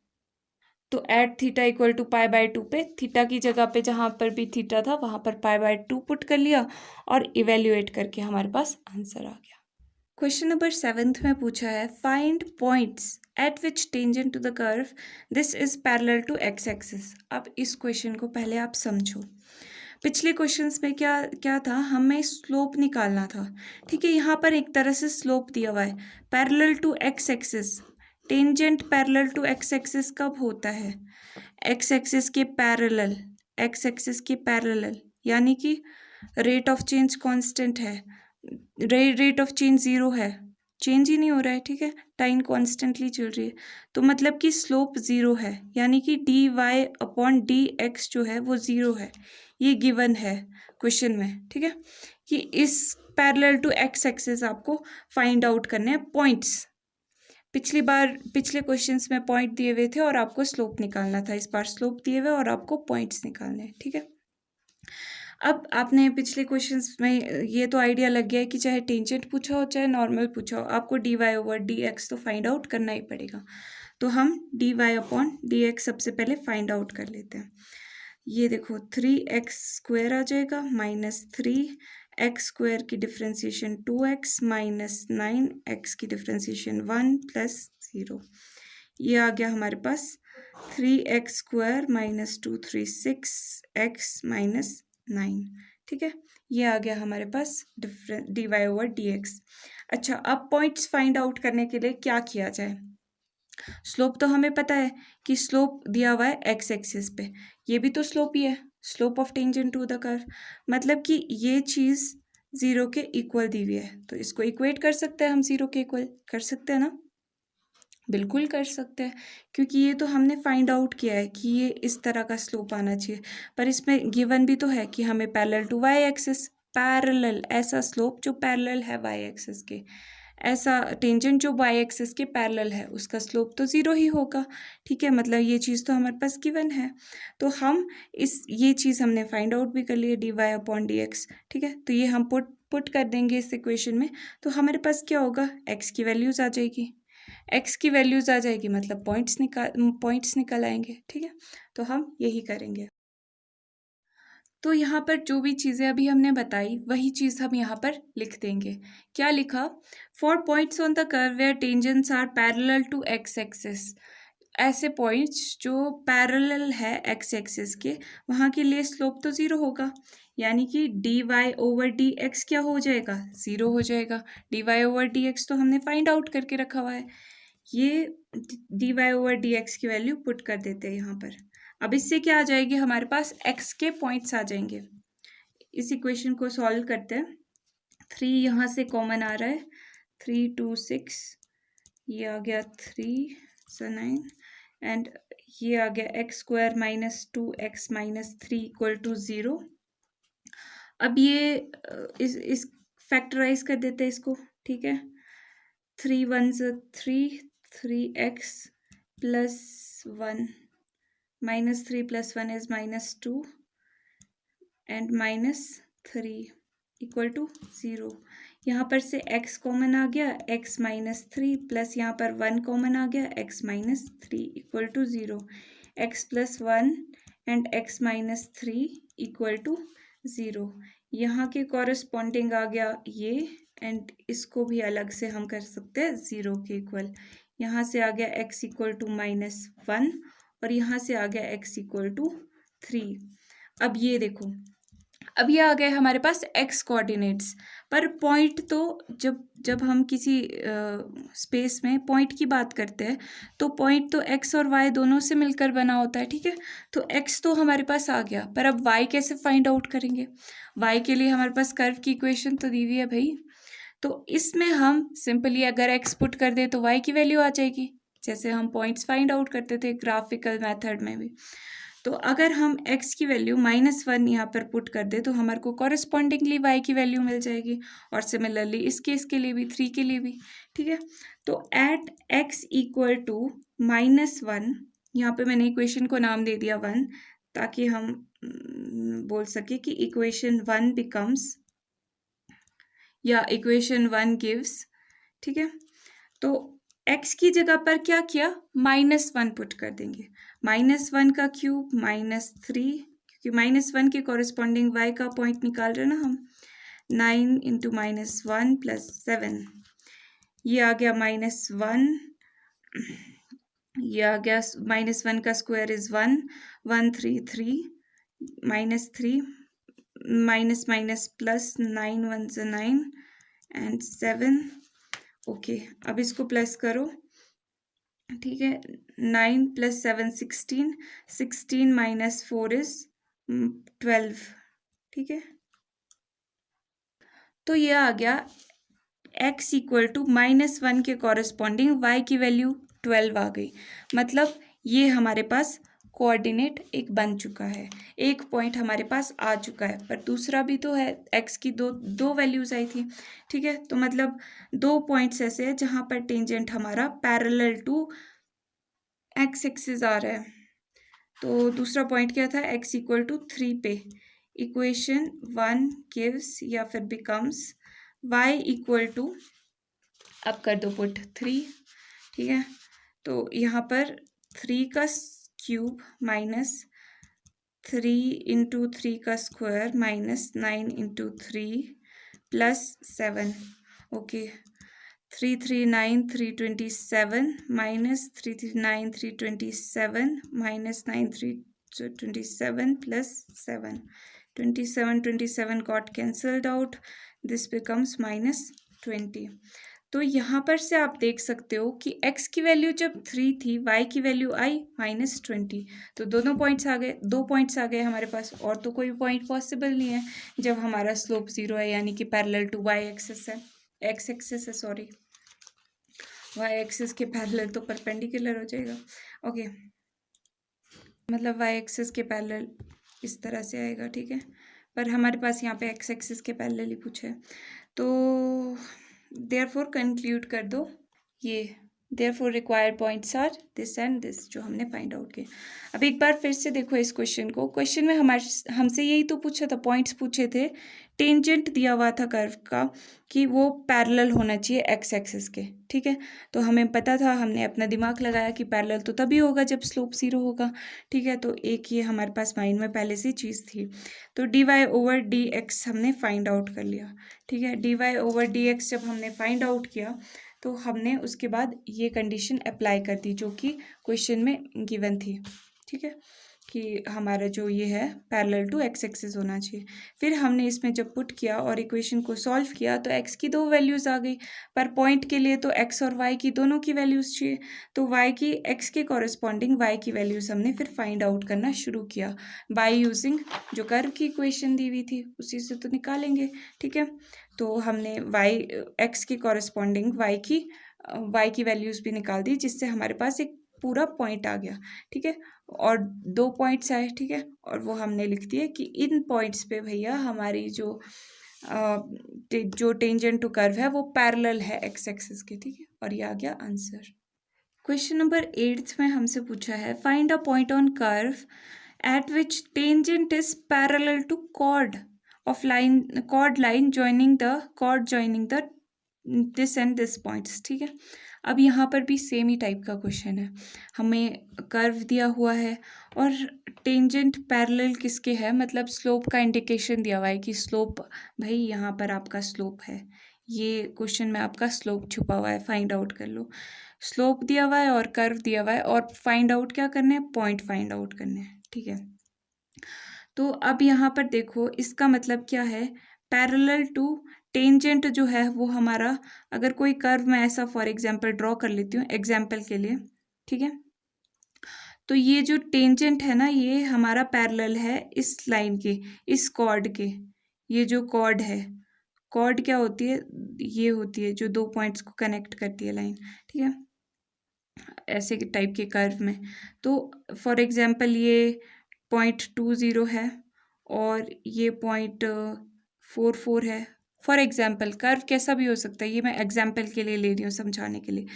तो at theta equal to pi by 2 पे थीटा की जगह पे जहाँ पर भी थीटा था वहाँ पर पाई बाय 2 पुट कर लिया, और इवेल्युएट करके हमारे पास आंसर आ गया। क्वेश्चन नंबर 7 में पूछा है, find points at which tangent to the curve this is parallel to x axis. अब इस क्वेश्चन को पहले आप समझो। पिछले क्वेश्चंस में क्या था? हमें स्लोप निकालना था, ठीक है। यहाँ पर एक तरह से स्लोप दिया हुआ है parallel to x axis. Tangent parallel to x axis कब होता है? एक्स एक्सिस के पैरेलल, एक्स एक्सिस के पैरेलल, यानी कि रेट ऑफ चेंज कांस्टेंट है, रेट ऑफ चेंज 0 है, चेंज ही नहीं हो रहा है, ठीक है, टाइम कॉन्स्टेंटली चल रही है, तो मतलब कि स्लोप 0 है, यानी कि d y upon d x जो है वो 0 है। ये गिवन है क्वेश्चन में, ठीक है, कि इस पैरेलल टू एक्स एक्सिस आपको फाइंड आउट करने हैं पॉइंट्स। पिछले क्वेश्चंस में पॉइंट दिए हुए थे और आपको स्लोप निकालना था, इस बार स्लोप दिए हुए और आपको पॉइंट्स निकालने हैं, ठीक है। अब आपने पिछले क्वेश्चंस में ये तो आइडिया लग गया है कि चाहे टेंजेंट पूछा हो चाहे नॉर्मल पूछा हो, आपको d Y over D x तो फाइंड आउट करना ही पड़ेगा। तो हम d y upon d x सबसे पहले फाइंड आउट कर लेते हैं। ये देखो 3x² आ जाएगा, -3x² की डिफ्रेंसिएशन 2x, -9x की डिफ्रेंसिएशन 1 + 0। ये आ गया हमारे पास 3x² -2 3 6x -9, ठीक है। ये आ गया हमारे पास d Y over D x. अच्छा, अब पॉइंट्स फाइंड आउट करने के लिए क्या किया जाए? स्लोप तो हमें पता है कि स्लोप दिया हुआ है एक्स एक्सिस पे, ये भी तो स्लोप ही है, slope of tangent to the curve, मतलब कि ये चीज़ 0 के इक्वल दी हुई है, तो इसको इक्वेट कर सकते हैं हम, 0 के इक्वल कर सकते हैं ना। बिल्कुल कर सकते हैं, क्योंकि ये तो हमने फाइंड आउट किया है कि ये इस तरह का स्लोप आना चाहिए। पर इसमें गिवन भी तो है कि हमें parallel to y axis, parallel ऐसा स्लोप जो पैरेलल है वाई एक्सिस के, ऐसा टेंजेंट जो वाई एक्सिस के पैरेलल है, उसका स्लोप तो ज़ीरो ही होगा। ठीक है, मतलब ये चीज़ तो हमारे पास गिवन है। तो हम ये चीज़ हमने फाइंड आउट भी कर ली है, D y upon d x. ठीक है, तो ये हम पुट कर देंगे इस इक्वेशन में, तो हमारे पास क्या होगा, एक्स की वैल्यूज़ आ जाएगी। एक्स की वैल्यूज़ आ जाएगी मतलब पॉइंट्स निकल आएंगे। ठीक है, तो हम यही करेंगे। तो यहाँ पर जो भी चीज़ें अभी हमने बताई वही चीज़ हम यहाँ पर लिख देंगे। क्या लिखा, for points on the curve where tangents are parallel to x axis, ऐसे पॉइंट्स जो पैरेलल है एक्स एक्सिस के, वहाँ के लिए स्लोप तो ज़ीरो होगा, यानी कि d Y over D x क्या हो जाएगा, ज़ीरो हो जाएगा। D Y over D x तो हमने फाइंड आउट करके रखा हुआ है, ये d Y over D x की वैल्यू पुट कर देते हैं यहाँ पर। अब इससे क्या आ जाएगी, हमारे पास एक्स के पॉइंट्स आ जाएंगे। इस इक्वेशन को सॉल्व करते हैं। 3 यहाँ से कॉमन आ रहा है, 3 2 6, ये आ गया 3 so 9, एंड ये आ गया x square minus 2x minus 3 equal to 0। अब ये इस फैक्टराइज कर देते हैं इसको। ठीक है, 3 1 3, 3x plus 1 minus 3 plus 1 is minus 2 and minus 3 equal to 0। यहाँ पर से x कॉमन आ गया, x माइनस 3 प्लस यहाँ पर 1 कॉमन आ गया, x minus 3 equal to 0। x plus 1 and x minus 3 equal to 0। यहाँ के कॉरस्पॉन्डिंग आ गया ये, एंड इसको भी अलग से हम कर सकते हैं 0 के इक्वल। यहाँ से आ गया x इक्वल टू माइनस 1 और यहाँ से आ गया x इक्वल टू 3। अब ये देखो, अब ये आ गए हमारे पास x कोऑर्डिनेट्स, पर पॉइंट तो जब हम किसी स्पेस में पॉइंट की बात करते हैं तो पॉइंट तो x और y दोनों से मिलकर बना होता है। ठीक है, तो x तो हमारे पास आ गया, पर अब y कैसे फाइंड आउट करेंगे। y के लिए हमारे पास कर्व की इक्वेशन तो दी हुई है भाई, तो इसमें हम सिंपली अगर x पुट कर दे तो y की वैल्यू आ जाएगी, जैसे हम पॉइंट्स फाइंड आउट करते थे ग्राफिकल मेथड में भी। तो अगर हम x की वैल्यू -1 यहाँ पर पुट कर दे तो हमारे को कॉरस्पॉन्डिंगली y की वैल्यू मिल जाएगी, और सिमिलरली इस केस के लिए भी, 3 के लिए भी। ठीक है, तो एट x इक्वल टू -1, यहाँ पे मैंने इक्वेशन को नाम दे दिया 1, ताकि हम बोल सके कि इक्वेशन 1 बिकम्स, या इक्वेशन 1 गिव्स। ठीक है, तो x की जगह पर क्या किया, -1 पुट कर देंगे। -1 का क्यूब -3, क्योंकि -1 के कॉरेस्पॉन्डिंग y का पॉइंट निकाल रहे हैं ना हम। 9 इंटू -1 प्लस 7, ये आ गया -1, ये आ गया -1 का square is 1, 133 -3 minus minus plus 9 1 9 and 7। Okay, अब इसको प्लस करो। ठीक है, 9 प्लस 7 16, 16 माइनस 4 इज 12। ठीक है, तो ये आ गया x इक्वल टू -1 के कॉरेस्पॉन्डिंग y की वैल्यू 12 आ गई। मतलब ये हमारे पास कोऑर्डिनेट एक बन चुका है, एक पॉइंट हमारे पास आ चुका है, पर दूसरा भी तो है, x की दो वैल्यूज आई थी। ठीक है, तो मतलब 2 पॉइंट्स ऐसे हैं जहाँ पर टेंजेंट हमारा पैरेलल टू एक्स एक्सिस आ रहा है। तो दूसरा पॉइंट क्या था, x इक्वल टू 3 पे। इक्वेशन 1 गिव्स या फिर बिकम्स y इक्वल टू, अब कर दो पुट 3। ठीक है, तो यहाँ पर 3 का क्यूब माइनस 3 इंटू 3 का square minus 9 into 3 plus 7। Okay, 339 327 minus 339 327 minus 9 327 plus 7, 27 27 got cancelled out, this becomes -20। तो यहाँ पर से आप देख सकते हो कि x की वैल्यू जब 3 थी, y की वैल्यू आई -20, तो दोनों पॉइंट्स आ गए, 2 पॉइंट्स आ गए हमारे पास, और तो कोई पॉइंट पॉसिबल नहीं है जब हमारा स्लोप 0 है, यानी कि पैरेलल टू y एक्सिस है, x एक्सिस है सॉरी। वाई एक्सिस के पैरेलल तो परपेंडिकुलर हो जाएगा। ओके, मतलब वाई एक्सिस के पैरेलल इस तरह से आएगा, ठीक है, पर हमारे पास यहाँ पे एक्स एक्सिस के पैरेलल ही पूछा है। तो देयरफॉर कंक्लूड कर दो ये, therefore required points are this and this, जो हमने फाइंड आउट किए। अब एक बार फिर से देखो इस क्वेश्चन को। क्वेश्चन में हमसे यही तो पूछा था, पॉइंट्स पूछे थे, टेंजेंट दिया हुआ था कर्व का कि वो पैरेलल होना चाहिए एक्स एक्सिस के, ठीक है। तो हमें पता था, हमने अपना दिमाग लगाया कि पैरेलल तो तभी होगा जब स्लोप 0 होगा, ठीक है। तो एक ये हमारे पास माइंड में पहले से चीज़ थी। तो D Y over D X हमने फाइंड आउट कर लिया, ठीक है। D Y over D X जब हमने फाइंड आउट किया तो हमने उसके बाद ये कंडीशन अप्लाई कर दी जो कि क्वेश्चन में गिवन थी, ठीक है, कि हमारा जो ये है पैरेलल टू एक्स एक्सिस होना चाहिए। फिर हमने इसमें जब पुट किया और इक्वेशन को सॉल्व किया तो एक्स की 2 वैल्यूज़ आ गई, पर पॉइंट के लिए तो एक्स और वाई की दोनों की वैल्यूज़ चाहिए। तो वाई की एक्स के कॉरस्पॉन्डिंग वाई की वैल्यूज़ हमने फिर फाइंड आउट करना शुरू किया बाय यूजिंग जो कर्व की इक्वेशन दी हुई थी, उसी से तो निकालेंगे, ठीक है। तो हमने वाई एक्स के कॉरस्पॉन्डिंग वाई की वैल्यूज़ भी निकाल दी, जिससे हमारे पास एक पूरा पॉइंट आ गया, ठीक है। और 2 पॉइंट्स आए, ठीक है, और वो हमने लिख दिए कि इन पॉइंट्स पे भैया हमारी जो टेंजेंट टू कर्व है वो पैरेलल है एक्स एक्सिस के, ठीक है। और ये आ गया आंसर। क्वेश्चन नंबर 8 में हमसे पूछा है, find a point on curve at which tangent is parallel to chord line joining the this and this points, ठीक है। अब यहाँ पर भी सेम ही टाइप का क्वेश्चन है, हमें कर्व दिया हुआ है और टेंजेंट पैरेलल किसके है, मतलब स्लोप का इंडिकेशन दिया हुआ है कि स्लोप, भाई यहाँ पर आपका स्लोप है, ये क्वेश्चन में आपका स्लोप छुपा हुआ है, फाइंड आउट कर लो। स्लोप दिया हुआ है और कर्व दिया हुआ है, और फाइंड आउट क्या करना है, पॉइंट फाइंड आउट करना है, ठीक है। तो अब यहाँ पर देखो इसका मतलब क्या है, पैरेलल टू टेंजेंट जो है वो हमारा, अगर कोई कर्व मैं ऐसा फॉर एग्जांपल ड्रॉ कर लेती हूँ एग्जांपल के लिए, ठीक है। तो ये जो टेंजेंट है ना, ये हमारा पैरेलल है इस लाइन के, इस कॉर्ड के। ये जो कॉर्ड है, कॉर्ड क्या होती है, ये होती है जो 2 पॉइंट्स को कनेक्ट करती है लाइन, ठीक है, ऐसे टाइप के कर्व में। तो फॉर एग्जांपल ये 0.20 है और ये 0.44 है, फॉर एग्जांपल। कर्व कैसा भी हो सकता है, ये मैं एग्जांपल के लिए ले रही हूँ समझाने के लिए।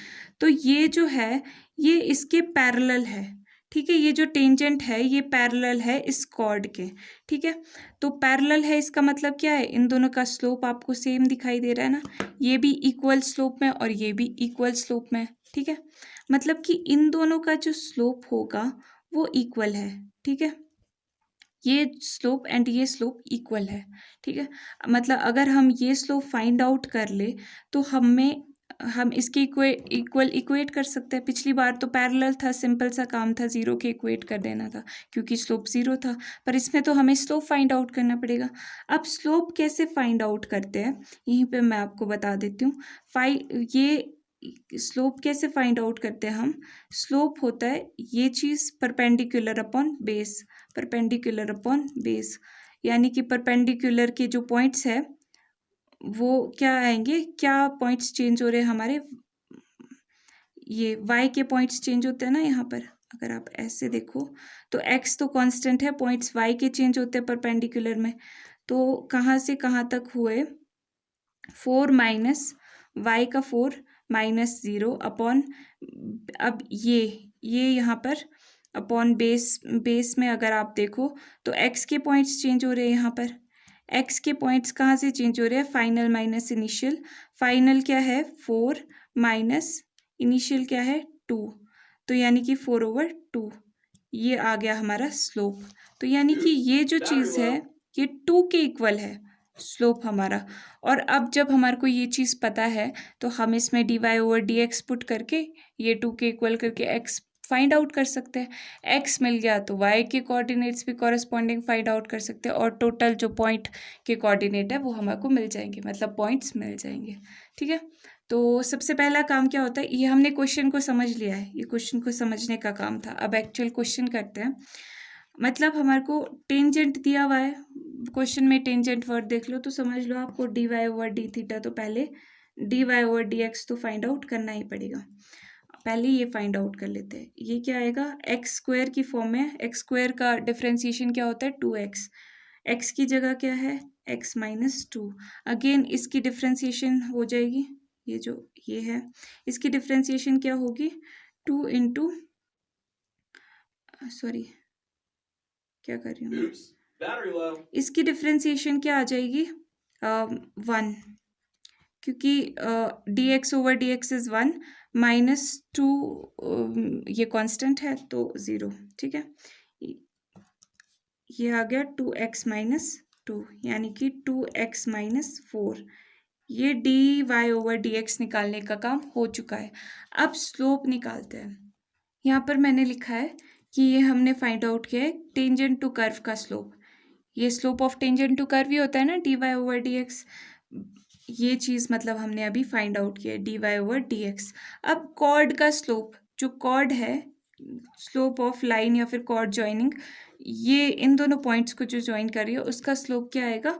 तो ये जो है ये इसके पैरेलल है, ठीक है। ये जो टेंजेंट है ये पैरेलल है इस कॉर्ड के, ठीक है। तो पैरेलल है इसका मतलब क्या है, इन दोनों का स्लोप आपको सेम दिखाई दे रहा है ना, ये भी इक्वल स्लोप में और ये भी इक्वल स्लोप में, ठीक है। मतलब कि इन दोनों का जो स्लोप होगा वो इक्वल है, ठीक है। ये स्लोप एंड ये स्लोप इक्वल है, ठीक है। मतलब अगर हम ये स्लोप फाइंड आउट कर ले तो हम इसके इक्वल इक्वेट कर सकते हैं। पिछली बार तो पैरेलल था, सिंपल सा काम था, 0 के इक्वेट कर देना था क्योंकि स्लोप 0 था, पर इसमें तो हमें स्लोप फाइंड आउट करना पड़ेगा। अब स्लोप कैसे फाइंड आउट करते हैं, यहीं पे मैं आपको बता देती हूँ। ये स्लोप कैसे फाइंड आउट करते हैं हम, स्लोप होता है ये चीज़ perpendicular upon base, perpendicular upon base, यानी कि परपेंडिकुलर के जो पॉइंट्स है वो क्या आएंगे, क्या पॉइंट्स चेंज हो रहे हैं हमारे, ये y के पॉइंट्स चेंज होते हैं ना यहाँ पर। अगर आप ऐसे देखो तो x तो कांस्टेंट है, पॉइंट्स y के चेंज होते हैं परपेंडिकुलर में। तो कहाँ से कहाँ तक हुए, 4 माइनस वाई का 4 माइनस 0 अपॉन, अब ये यहाँ पर अपॉन बेस में अगर आप देखो तो x के पॉइंट्स चेंज हो रहे हैं यहाँ पर। x के पॉइंट्स कहाँ से चेंज हो रहे हैं, फाइनल माइनस इनिशियल। फाइनल क्या है 4 माइनस इनिशियल क्या है 2, तो यानी कि 4/2, ये आ गया हमारा स्लोप। तो यानी कि ये जो चीज़ है ये 2 के इक्वल है स्लोप हमारा। और अब जब हमारे को ये चीज़ पता है तो हम इसमें dy/dx पुट करके ये 2 के इक्वल करके x फाइंड आउट कर सकते हैं। x मिल गया तो y के कोऑर्डिनेट्स भी कॉरस्पॉन्डिंग फाइंड आउट कर सकते हैं, और टोटल जो पॉइंट के कोऑर्डिनेट है वो हमारे को मिल जाएंगे, मतलब पॉइंट्स मिल जाएंगे, ठीक है। तो सबसे पहला काम क्या होता है, ये हमने क्वेश्चन को समझ लिया है, ये क्वेश्चन को समझने का काम था। अब एक्चुअल क्वेश्चन करते हैं। मतलब हमारे को टेंजेंट दिया हुआ है, क्वेश्चन में टेंजेंट वर्ड देख लो तो समझ लो आपको dy/d थीटा तो पहले d Y over D x तो फाइंड आउट करना ही पड़ेगा। पहले ये फाइंड आउट कर लेते हैं। ये क्या आएगा, एक्स स्क्वायर की फॉर्म में। एक्स स्क्वायर का डिफरेंशिएशन क्या होता है, 2x। एक्स की जगह क्या है, x माइनस टू। अगेन इसकी डिफरेंशिएशन हो जाएगी, ये जो ये है इसकी डिफरेंशिएशन क्या होगी, 2 इंटू, सॉरी क्या कर रही हूँ, इसकी डिफरेंशिएशन क्या आ जाएगी, 1, क्योंकि D x over D x is 1, minus two ये कांस्टेंट है तो 0। ठीक है, ये आ गया 2x माइनस टू, यानी कि 2x माइनस 4। ये d Y over D x निकालने का काम हो चुका है। अब स्लोप निकालते हैं। यहाँ पर मैंने लिखा है कि ये हमने फाइंड आउट किया है टेंजेंट टू कर्व का स्लोप। ये slope of tangent to curve ही होता है ना, d Y over D x. ये चीज़ मतलब हमने अभी फाइंड आउट किया है, D Y over D x. अब कॉर्ड का स्लोप, जो कॉर्ड है, स्लोप ऑफ लाइन या फिर कॉर्ड जॉइनिंग, ये इन दोनों पॉइंट्स को जो ज्वाइन कर रही है उसका स्लोप क्या आएगा,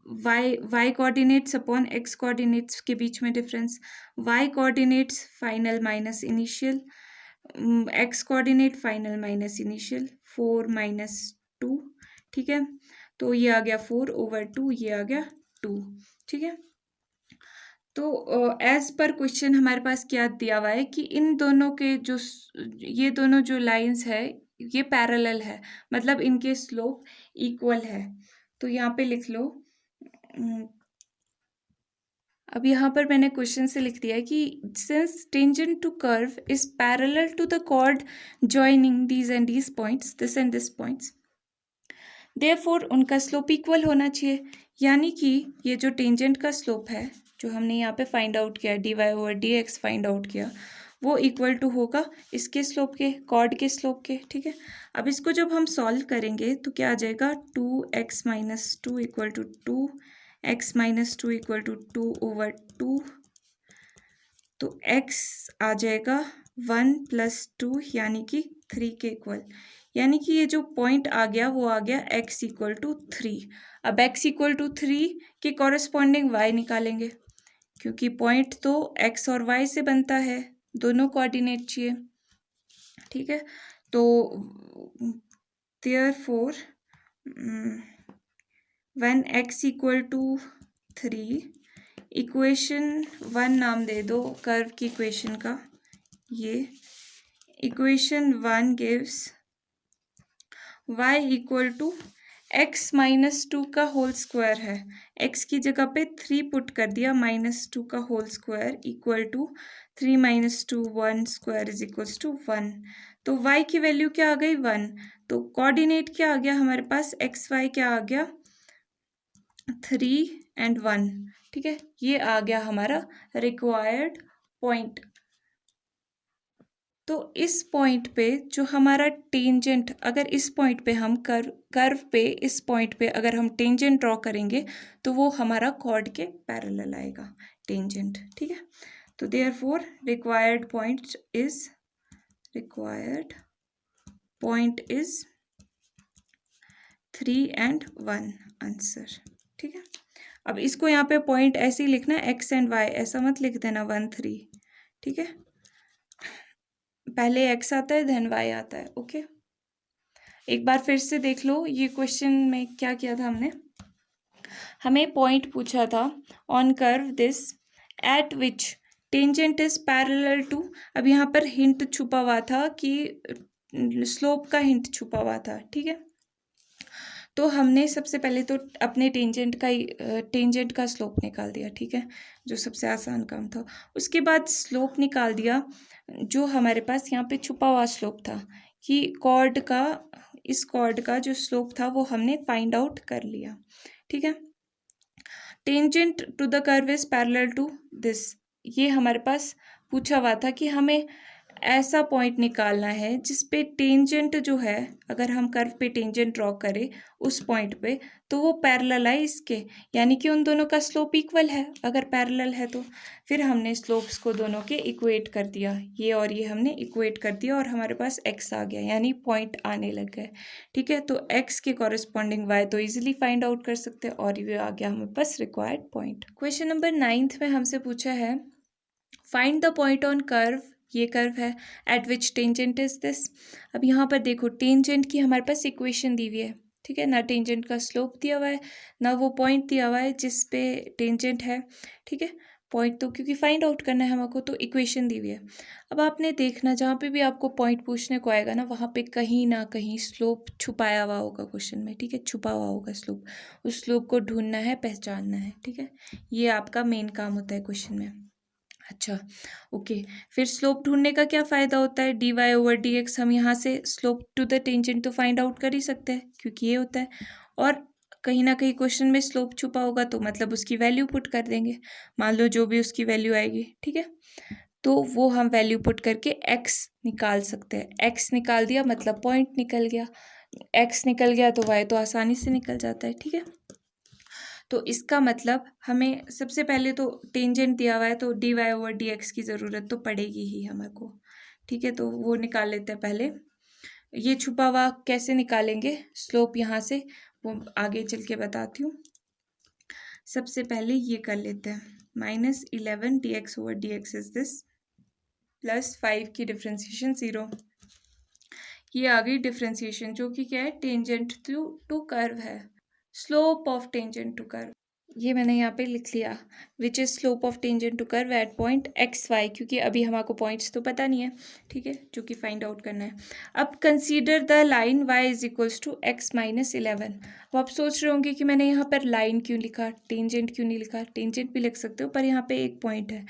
y coordinates upon x coordinates के बीच में difference, y coordinates final minus initial, x coordinate final minus initial, 4 minus 2। ठीक है, तो ये आ गया 4 ओवर 2, ये आ गया 2। ठीक है, तो एज पर क्वेश्चन हमारे पास क्या दिया हुआ है कि इन दोनों के जो ये दोनों जो लाइंस है ये पैरेलल है, मतलब इनके स्लोप इक्वल है। तो यहाँ पे लिख लो, अब यहाँ पर मैंने क्वेश्चन से लिख दिया है कि since tangent to curve is parallel to the chord joining these and these points, this and this points, therefore उनका स्लोप इक्वल होना चाहिए। यानी कि ये जो टेंजेंट का स्लोप है जो हमने यहाँ पे फाइंड आउट किया, d Y over D x find out किया, वो इक्वल टू होगा इसके स्लोप के, कॉर्ड के स्लोप के। ठीक है, अब इसको जब हम सॉल्व करेंगे तो क्या आ जाएगा, 2x minus two equal to 2, x minus two equal to 2 over 2, तो x आ जाएगा 1 प्लस 2 यानी कि 3 के इक्वल। यानी कि ये जो पॉइंट आ गया वो आ गया x इक्वल टू 3। अब x इक्वल टू 3 के कॉरेस्पॉन्डिंग y निकालेंगे, क्योंकि पॉइंट तो x और y से बनता है, दोनों कोऑर्डिनेट चाहिए। ठीक है, तो therefore when x equal to 3, equation 1 नाम दे दो कर्व की इक्वेशन का, ये equation 1 gives y equal to x minus two का होल स्क्वायर है, x की जगह पे 3 पुट कर दिया, माइनस टू का whole square equal to 3 minus two 1 square is equals to 1। तो y की वैल्यू क्या आ गई, 1। तो कोऑर्डिनेट क्या आ गया हमारे पास, एक्स वाई क्या आ गया, 3 एंड 1। ठीक है, ये आ गया हमारा रिक्वायर्ड पॉइंट। तो इस पॉइंट पे जो हमारा टेंजेंट, अगर इस पॉइंट पे हम कर्व पे इस पॉइंट पे अगर हम टेंजेंट ड्रॉ करेंगे तो वो हमारा कॉर्ड के पैरेलल आएगा टेंजेंट। ठीक है, तो therefore required point is 3 and 1 answer. ठीक है, अब इसको यहाँ पे पॉइंट ऐसे ही लिखना, एक्स एंड वाई, ऐसा मत लिख देना 1 3। ठीक है, पहले x आता है देन y आता है। ओके, एक बार फिर से देख लो ये क्वेश्चन में क्या किया था हमने, हमें पॉइंट पूछा था on curve this at which tangent is parallel to, अब यहाँ पर हिंट छुपा हुआ था कि स्लोप का हिंट छुपा हुआ था। ठीक है, तो हमने सबसे पहले तो अपने टेंजेंट का स्लोप निकाल दिया। ठीक है, जो सबसे आसान काम था। उसके बाद स्लोप निकाल दिया जो हमारे पास यहाँ पे छुपा हुआ स्लोप था, कि इस कॉर्ड का जो स्लोप था वो हमने फाइंड आउट कर लिया। ठीक है, tangent to the curve is parallel to this, ये हमारे पास पूछा हुआ था कि हमें ऐसा पॉइंट निकालना है जिस पे टेंजेंट जो है, अगर हम कर्व पे टेंजेंट ड्रॉ करें उस पॉइंट पे, तो वो पैरेलल है इसके, यानी कि उन दोनों का स्लोप इक्वल है। अगर पैरेलल है तो फिर हमने स्लोप्स को दोनों के इक्वेट कर दिया, ये और ये हमने इक्वेट कर दिया और हमारे पास एक्स आ गया, यानी पॉइंट आने लग गए। ठीक है, तो एक्स के कॉरेस्पॉन्डिंग वाई तो ईजिली फाइंड आउट कर सकते हैं और ये आ गया हमारे पास रिक्वायर्ड पॉइंट। क्वेश्चन नंबर 9 में हमसे पूछा है find the point on curve, ये कर्व है, eight which tangent is this. अब यहाँ पर देखो टेंजेंट की हमारे पास इक्वेशन दी हुई है, ठीक है ना, टेंजेंट का स्लोप दिया हुआ है ना वो पॉइंट दिया हुआ है जिस पे टेंजेंट है। ठीक है, पॉइंट तो क्योंकि फाइंड आउट करना है हमको तो इक्वेशन दी हुई है। अब आपने देखना जहाँ पे भी आपको पॉइंट पूछने को आएगा ना, वहाँ पे कहीं ना कहीं स्लोप छुपाया हुआ होगा क्वेश्चन में। ठीक है, छुपा हुआ होगा स्लोप, उस स्लोप को ढूंढना है, पहचानना है। ठीक है, ये आपका मेन काम होता है क्वेश्चन में। अच्छा ओके, फिर स्लोप ढूंढने का क्या फ़ायदा होता है, dy ओवर dx, हम यहाँ से स्लोप टू द टेंजेंट तो फाइंड आउट कर ही सकते हैं क्योंकि ये होता है। और कहीं ना कहीं क्वेश्चन में स्लोप छुपा होगा तो मतलब उसकी वैल्यू पुट कर देंगे, मान लो जो भी उसकी वैल्यू आएगी। ठीक है, तो वो हम वैल्यू पुट करके x निकाल सकते हैं। x निकाल दिया मतलब पॉइंट निकल गया, x निकल गया तो y तो आसानी से निकल जाता है। ठीक है, तो इसका मतलब हमें सबसे पहले तो टेंजेंट दिया हुआ है तो D Y over D x की ज़रूरत तो पड़ेगी ही हमारे को। ठीक है, तो वो निकाल लेते हैं पहले। ये छुपा हुआ कैसे निकालेंगे स्लोप यहाँ से, वो आगे चल के बताती हूँ। सबसे पहले ये कर लेते हैं, -11 D x over D x is this, +5 की डिफ्रेंसिएशन 0। ये आ गई डिफ्रेंसिएशन जो कि क्या है, टेंजेंट टू कर्व है, slope of tangent to curve. ये मैंने यहाँ पे लिख लिया, which is slope of tangent to curve at point x y, क्योंकि अभी हमको पॉइंट्स तो पता नहीं है। ठीक है, जो कि फाइंड आउट करना है। अब consider the line y is equals to x -11। अब आप सोच रहे होंगे कि मैंने यहाँ पर लाइन क्यों लिखा, टेंजेंट क्यों नहीं लिखा। टेंजेंट भी लिख सकते हो, पर यहाँ पे एक पॉइंट है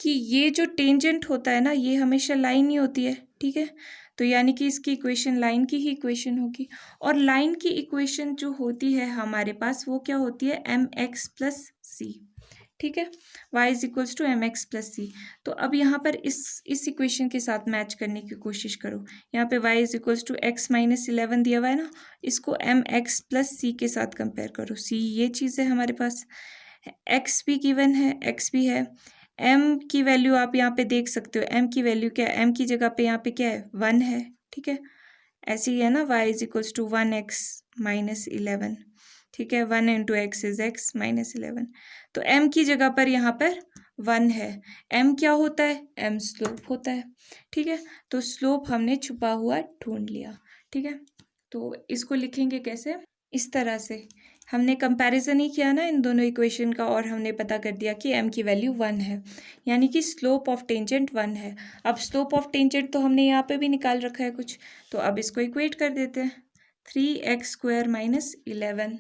कि ये जो टेंजेंट होता है ना, ये हमेशा लाइन ही होती है। ठीक है, तो यानी कि इसकी इक्वेशन लाइन की ही इक्वेशन होगी, और लाइन की इक्वेशन जो होती है हमारे पास वो क्या होती है, mx प्लस सी। ठीक है, y is equals to mx plus c. तो अब यहाँ पर इस इक्वेशन के साथ मैच करने की कोशिश करो। यहाँ पे y is equals to x -11 दिया हुआ है ना, इसको mx प्लस सी के साथ कंपेयर करो। c ये चीज़ है हमारे पास, x भी गिवन है, x भी है, m की वैल्यू आप यहाँ पे देख सकते हो, m की वैल्यू क्या है, m की जगह पे यहाँ पे क्या है, 1 है। ठीक है, ऐसे ही है ना, y is equals to 1x -11। ठीक है, 1 इंटू एक्स इज x -11, तो m की जगह पर यहाँ पर 1 है। m क्या होता है, m स्लोप होता है। ठीक है, तो स्लोप हमने छुपा हुआ ढूंढ लिया। ठीक है, तो इसको लिखेंगे कैसे, इस तरह से हमने कंपैरिजन ही किया ना इन दोनों इक्वेशन का, और हमने पता कर दिया कि m की वैल्यू 1 है, यानी कि स्लोप ऑफ टेंजेंट 1 है। अब स्लोप ऑफ टेंजेंट तो हमने यहाँ पे भी निकाल रखा है कुछ, तो अब इसको इक्वेट कर देते हैं, 3x² -11,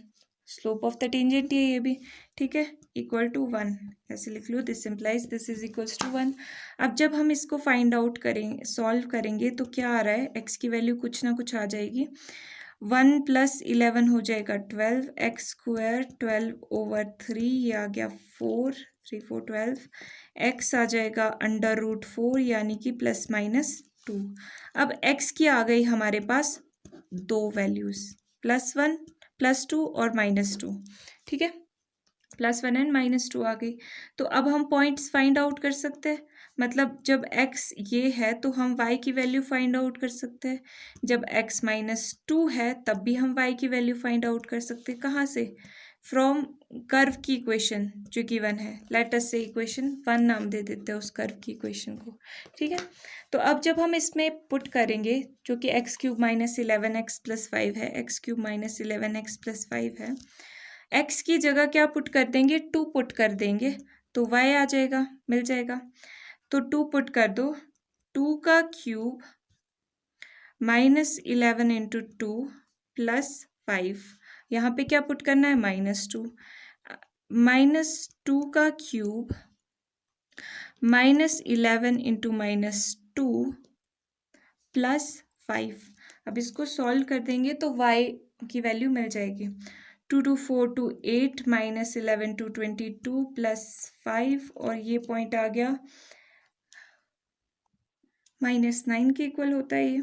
slope of the tangent ये भी। ठीक है, इक्वल टू 1, ऐसे लिख लो, this implies this is equals to 1। अब जब हम इसको फाइंड आउट करेंगे, सॉल्व करेंगे, तो क्या आ रहा है, x की वैल्यू कुछ ना कुछ आ जाएगी, 1 + 11 हो जाएगा 12, x² 12 ओवर 3, ये आ गया 4, 3 4 12, x आ जाएगा √4 यानी कि ±2। अब x की आ गई हमारे पास दो वैल्यूज़, +1 +2 और -2। ठीक है, +1 एंड -2 आ गई, तो अब हम पॉइंट्स फाइंड आउट कर सकते हैं। मतलब जब x ये है तो हम y की वैल्यू फाइंड आउट कर सकते हैं, जब x -2 है तब भी हम y की वैल्यू फाइंड आउट कर सकते हैं। कहाँ से, फ्रॉम कर्व की इक्वेशन जो गिवन है, लेट अस से इक्वेशन 1 नाम दे देते हैं उस कर्व की इक्वेशन को। ठीक है, तो अब जब हम इसमें पुट करेंगे, जो कि x³ -11x + 5 है, x³ -11x + 5 है, x की जगह क्या पुट कर देंगे, 2 पुट कर देंगे, तो y आ जाएगा, मिल जाएगा। तो 2 पुट कर दो, 2 का क्यूब -11 इंटू 2 + 5, यहाँ पे क्या पुट करना है, -2, -2 का क्यूब -11 इंटू -2 + 5। अब इसको सॉल्व कर देंगे तो y की वैल्यू मिल जाएगी, 2 2 4 2 8 -11 2 22 + 5, और ये पॉइंट आ गया -9 के इक्वल होता है ये।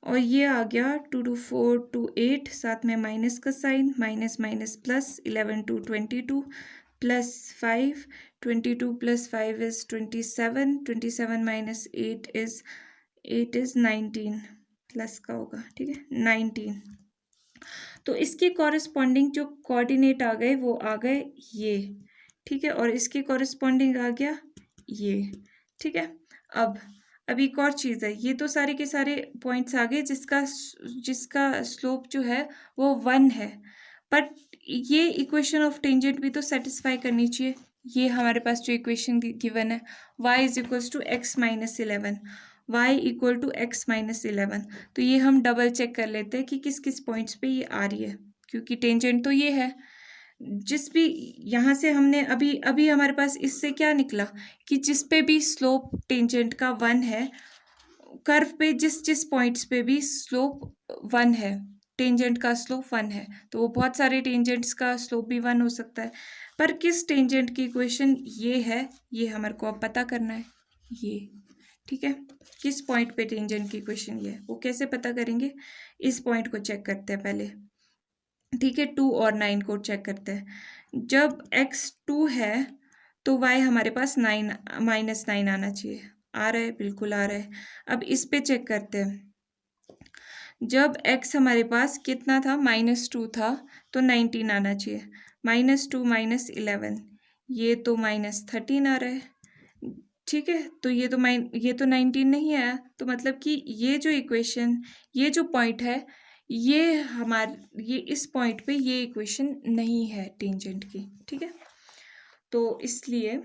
और ये आ गया 2 to 4 to 8, साथ में माइनस का sign, minus minus plus, 11 to 22 plus 5, 22 plus 5 is 27, 27 minus 8 is 19, plus का होगा, ठीक है 19। तो इसके कॉरेस्पॉन्डिंग जो कोऑर्डिनेट आ गए वो आ गए ये, ठीक है, और इसके कॉरेस्पॉन्डिंग आ गया ये, ठीक है। अब एक और चीज़ है, ये तो सारे के सारे पॉइंट्स आ गए जिसका स्लोप जो है वो 1 है, बट ये इक्वेशन ऑफ टेंजेंट भी तो सेटिस्फाई करनी चाहिए। ये हमारे पास जो इक्वेशन गिवन है y is equals to x minus 11, y equal to x minus 11, तो ये हम डबल चेक कर लेते हैं कि किस किस पॉइंट्स पे ये आ रही है, क्योंकि टेंजेंट तो ये है। जिस भी यहाँ से हमने अभी अभी हमारे पास इससे क्या निकला कि जिस पे भी स्लोप टेंजेंट का 1 है, कर्व पे जिस जिस पॉइंट्स पे भी स्लोप 1 है, टेंजेंट का स्लोप 1 है, तो वो बहुत सारे टेंजेंट्स का स्लोप भी 1 हो सकता है, पर किस टेंजेंट की इक्वेशन ये है, ये हमारे को अब पता करना है। ये ठीक है, किस पॉइंट पे टेंजेंट की इक्वेशन ये है, वो कैसे पता करेंगे, इस पॉइंट को चेक करते हैं पहले, ठीक है। 2 और 9 को चेक करते हैं। जब x 2 है तो y हमारे पास 9 -9 आना चाहिए, आ रहा है, बिल्कुल आ रहा है। अब इस पे चेक करते हैं, जब x हमारे पास कितना था, -2 था, तो 19 आना चाहिए, -2 -11, ये तो -13 आ रहा है, ठीक है। तो ये तो 19 नहीं आया, तो मतलब कि ये जो इक्वेशन, ये जो पॉइंट है, ये इस पॉइंट पे ये इक्वेशन नहीं है टेंजेंट की, ठीक है। तो इसलिए,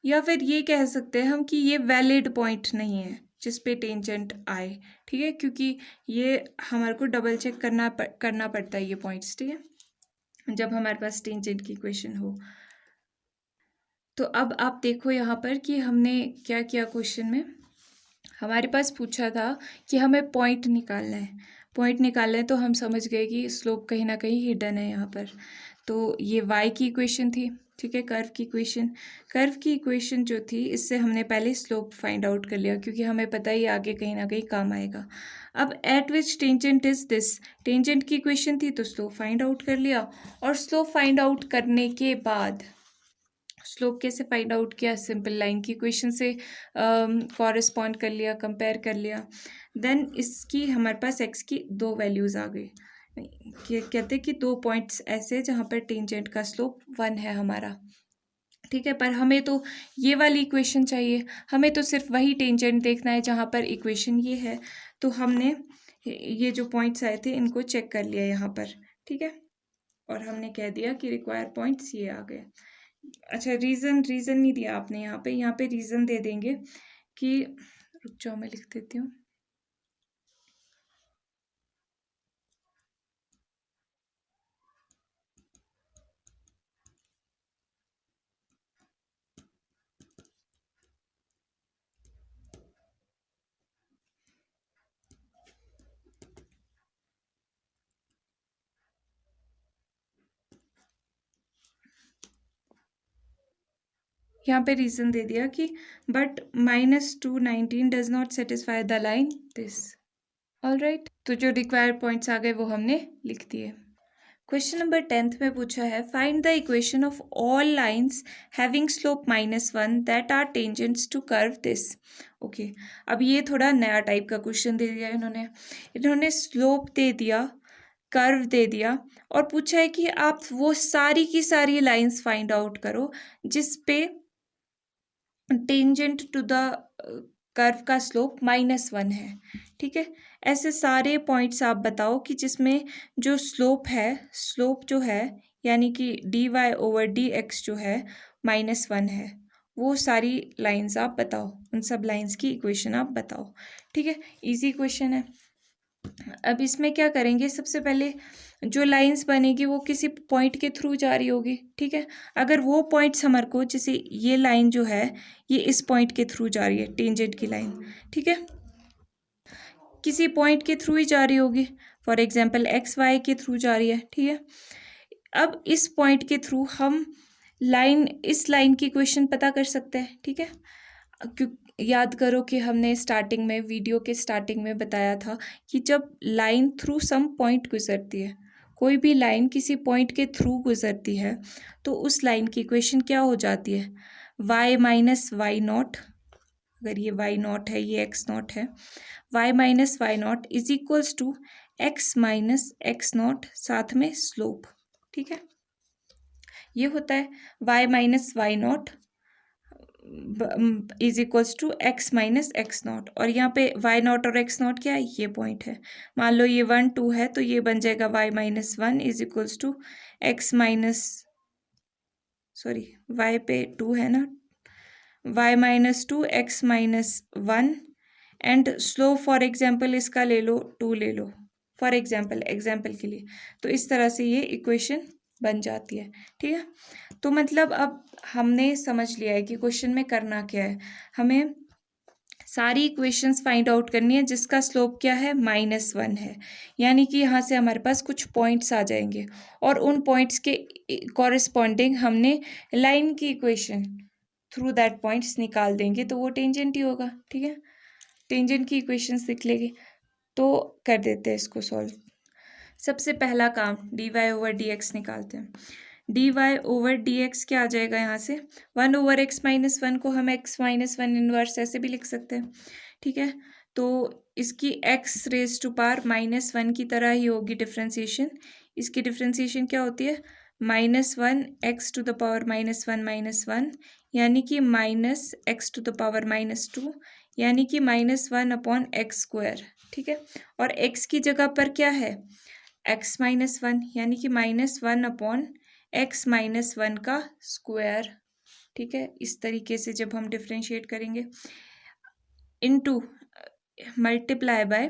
या फिर ये कह सकते हैं हम कि ये वैलिड पॉइंट नहीं है जिस पे टेंजेंट आए, ठीक है, क्योंकि ये हमारे को डबल चेक करना पड़ता है ये पॉइंट्स, ठीक है, जब हमारे पास टेंजेंट की इक्वेशन हो। तो अब आप देखो यहाँ पर कि हमने क्या किया, क्वेश्चन में हमारे पास पूछा था कि हमें पॉइंट निकालना है, तो हम समझ गए कि स्लोप कहीं ना कहीं हिडन है यहाँ पर। तो ये y की इक्वेशन थी, ठीक है, कर्व की इक्वेशन जो थी, इससे हमने पहले स्लोप फाइंड आउट कर लिया, क्योंकि हमें पता ही आगे कहीं ना कहीं काम आएगा। अब eight which tangent is this, tangent की इक्वेशन थी तो स्लोप फाइंड आउट कर लिया, और स्लोप फाइंड आउट करने के बाद स्लोप कैसे फाइंड आउट किया, सिंपल लाइन की इक्वेशन से कॉरेस्पॉन्ड कर लिया, कंपेयर कर लिया। देन इसकी हमारे पास x की 2 वैल्यूज़ आ गई, कहते कि 2 पॉइंट्स ऐसे जहाँ पर टेंजेंट का स्लोप 1 है हमारा, ठीक है। पर हमें तो ये वाली इक्वेशन चाहिए, हमें तो सिर्फ वही टेंजेंट देखना है जहाँ पर इक्वेशन ये है। तो हमने ये जो पॉइंट्स आए थे इनको चेक कर लिया यहाँ पर, ठीक है, और हमने कह दिया कि रिक्वायर पॉइंट्स ये आ गए। अच्छा, रीज़न नहीं दिया आपने यहाँ पे रीज़न दे देंगे कि, रुक जाओ मैं लिख देती हूँ। यहाँ पे रीज़न दे दिया कि but -219 does not satisfy the line this, all right. तो जो रिक्वायर्ड पॉइंट्स आ गए वो हमने लिख दिए। क्वेश्चन नंबर 10th में पूछा है, find the equation of all lines having slope -1 that are tangents to curve this. Okay, अब ये थोड़ा नया टाइप का क्वेश्चन दे दिया इन्होंने स्लोप दे दिया, कर्व दे दिया, और पूछा है कि आप वो सारी की सारी लाइंस फाइंड आउट करो जिस पे टेंजेंट टू द कर्व का स्लोप -1 है, ठीक है। ऐसे सारे पॉइंट्स आप बताओ कि जिसमें जो स्लोप जो है यानी कि dy/dx जो है -1 है, वो सारी लाइंस आप बताओ, उन सब लाइंस की इक्वेशन आप बताओ, ठीक है। इजी क्वेश्चन है। अब इसमें क्या करेंगे, सबसे पहले जो लाइंस बनेगी वो किसी पॉइंट के थ्रू जा रही होगी, ठीक है। अगर वो पॉइंट्स हमारे को, जैसे ये लाइन जो है ये इस पॉइंट के थ्रू जा रही है, टेंजेंट की लाइन, ठीक है, किसी पॉइंट के थ्रू ही जा रही होगी, फॉर एग्जांपल XY के थ्रू जा रही है, ठीक है। अब इस पॉइंट के थ्रू हम इस लाइन की इक्वेशन पता कर सकते हैं, ठीक है, याद करो कि हमने स्टार्टिंग में, वीडियो के स्टार्टिंग में बताया था कि जब लाइन थ्रू सम पॉइंट गुजरती है, कोई भी लाइन किसी पॉइंट के थ्रू गुजरती है, तो उस लाइन की इक्वेशन क्या हो जाती है, y माइनस वाई नॉट, अगर ये y नॉट है, ये x नॉट है, y minus y naught is equals to x minus x naught, साथ में स्लोप। ठीक है, ये होता है y minus y naught is equals to x minus x naught, और यहाँ पे वाई नॉट और एक्स नॉट क्या है, ये पॉइंट है। मान लो ये 1 2 है, तो ये बन जाएगा y minus one is equals to x minus, sorry y पे 2 है ना, y minus two x minus one, and slope for example इसका ले लो 2 ले लो, फॉर एग्जाम्पल, एग्जाम्पल के लिए। तो इस तरह से ये इक्वेशन बन जाती है। ठीक है, तो मतलब अब हमने समझ लिया है कि क्वेश्चन में करना क्या है, हमें सारी इक्वेशंस फाइंड आउट करनी है जिसका स्लोप क्या है, -1 है। यानी कि यहाँ से हमारे पास कुछ पॉइंट्स आ जाएंगे और उन पॉइंट्स के कॉरेस्पॉन्डिंग हमने लाइन की इक्वेशन थ्रू दैट पॉइंट्स निकाल देंगे, तो वो टेंजेंट ही होगा। ठीक है, टेंजेंट की इक्वेशंस लिख लेंगे। तो कर देते हैं इसको सॉल्व। सबसे पहला काम dy/dx निकालते हैं। dy/dx क्या आ जाएगा, यहाँ से 1/x-1 को हम x-1 इनवर्स ऐसे भी लिख सकते हैं। ठीक है, तो इसकी x रेज टू पावर -1 की तरह ही होगी डिफ्रेंसिएशन। इसकी डिफ्रेंसिएशन क्या होती है, -1 x टू द पावर -1, यानी कि -x टू द पावर -2, यानी कि -1/x²। ठीक है, और x की जगह पर क्या है, x-1, यानी कि -1/x-1 का स्क्वायर। ठीक है, इस तरीके से जब हम डिफ्रेंशिएट करेंगे, इनटू मल्टीप्लाई बाय,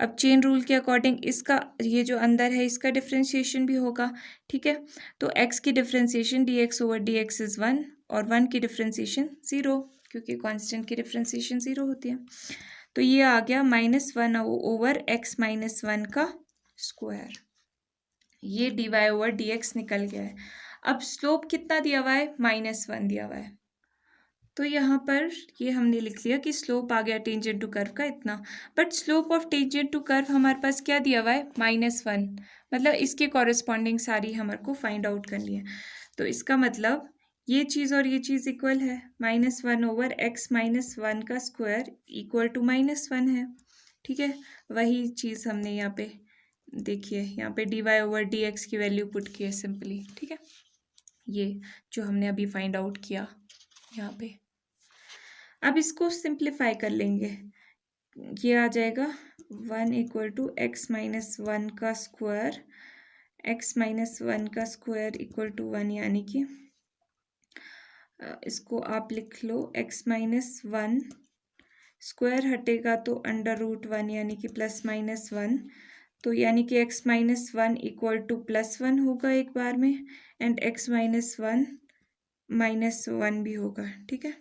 अब चेन रूल के अकॉर्डिंग इसका, ये जो अंदर है इसका डिफ्रेंशिएशन भी होगा। ठीक है, तो x की डिफ्रेंशिएशन dx/dx इज 1 और 1 की डिफ्रेंशिएशन 0, क्योंकि कांस्टेंट की डिफ्रेंशिएशन 0 होती है। तो ये आ गया -1/x-1 का स्क्वायर। ये dy/dx निकल गया है। अब स्लोप कितना दिया हुआ है, -1 दिया हुआ है। तो यहाँ पर ये हमने लिख लिया कि स्लोप आ गया टेंजेंट टू कर्व का इतना, but slope of tangent to curve हमारे पास क्या दिया हुआ है, -1, मतलब इसके कॉरेस्पॉन्डिंग सारी हमारे को फाइंड आउट करनी है। तो इसका मतलब ये चीज़ और ये चीज़ इक्वल है, -1/x-1 का स्क्वायर इक्वल टू -1 है। ठीक है, वही चीज़ हमने यहाँ पे देखिए, यहाँ पे dy/dx की वैल्यू पुट की है सिंपली। ठीक है, ये जो हमने अभी फाइंड आउट किया यहाँ पे। अब इसको सिंप्लीफाई कर लेंगे, ये आ जाएगा 1 = x-1 का स्क्वायर, x-1 का स्क्वायर इक्वल टू 1, यानी कि इसको आप लिख लो x-1, स्क्वायर हटेगा तो √1, यानी कि +-1, तो यानी कि x-1 इक्वल टू +1 होगा एक बार में, एंड x-1 -1 भी होगा। ठीक है,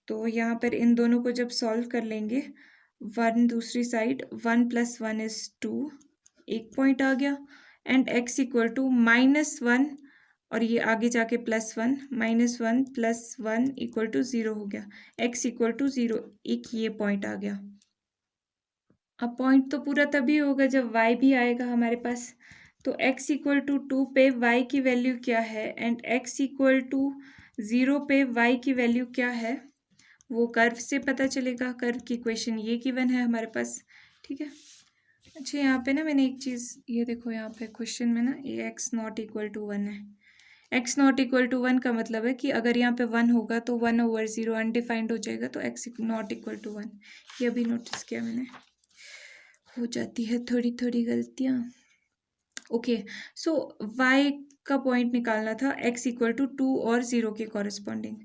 तो यहाँ पर इन दोनों को जब सॉल्व कर लेंगे, 1 दूसरी साइड, 1 + 1 = 2, एक पॉइंट आ गया, एंड x इक्वल टू -1, और ये आगे जाके +1, -1 + 1 इक्वल टू 0 हो गया, x इक्वल टू 0, एक ये पॉइंट आ गया। अब पॉइंट तो पूरा तभी होगा जब y भी आएगा हमारे पास। तो x इक्वल टू 2 पे y की वैल्यू क्या है, एंड x इक्वल टू 0 पे y की वैल्यू क्या है, वो कर्व से पता चलेगा। कर्व की इक्वेशन ये गिवन है हमारे पास। ठीक है, अच्छा यहाँ पे ना मैंने एक चीज़, ये देखो यहाँ पे क्वेश्चन में ना, ये x=1 है। x=1 का मतलब है कि अगर यहाँ पे 1 होगा तो 1/0 अनडिफाइंड हो जाएगा, तो x=1। ये अभी नोटिस किया मैंने, हो जाती है थोड़ी थोड़ी गलतियाँ। ओके, सो y का पॉइंट निकालना था x इक्वल टू 2 और 0 के कॉरेस्पॉन्डिंग।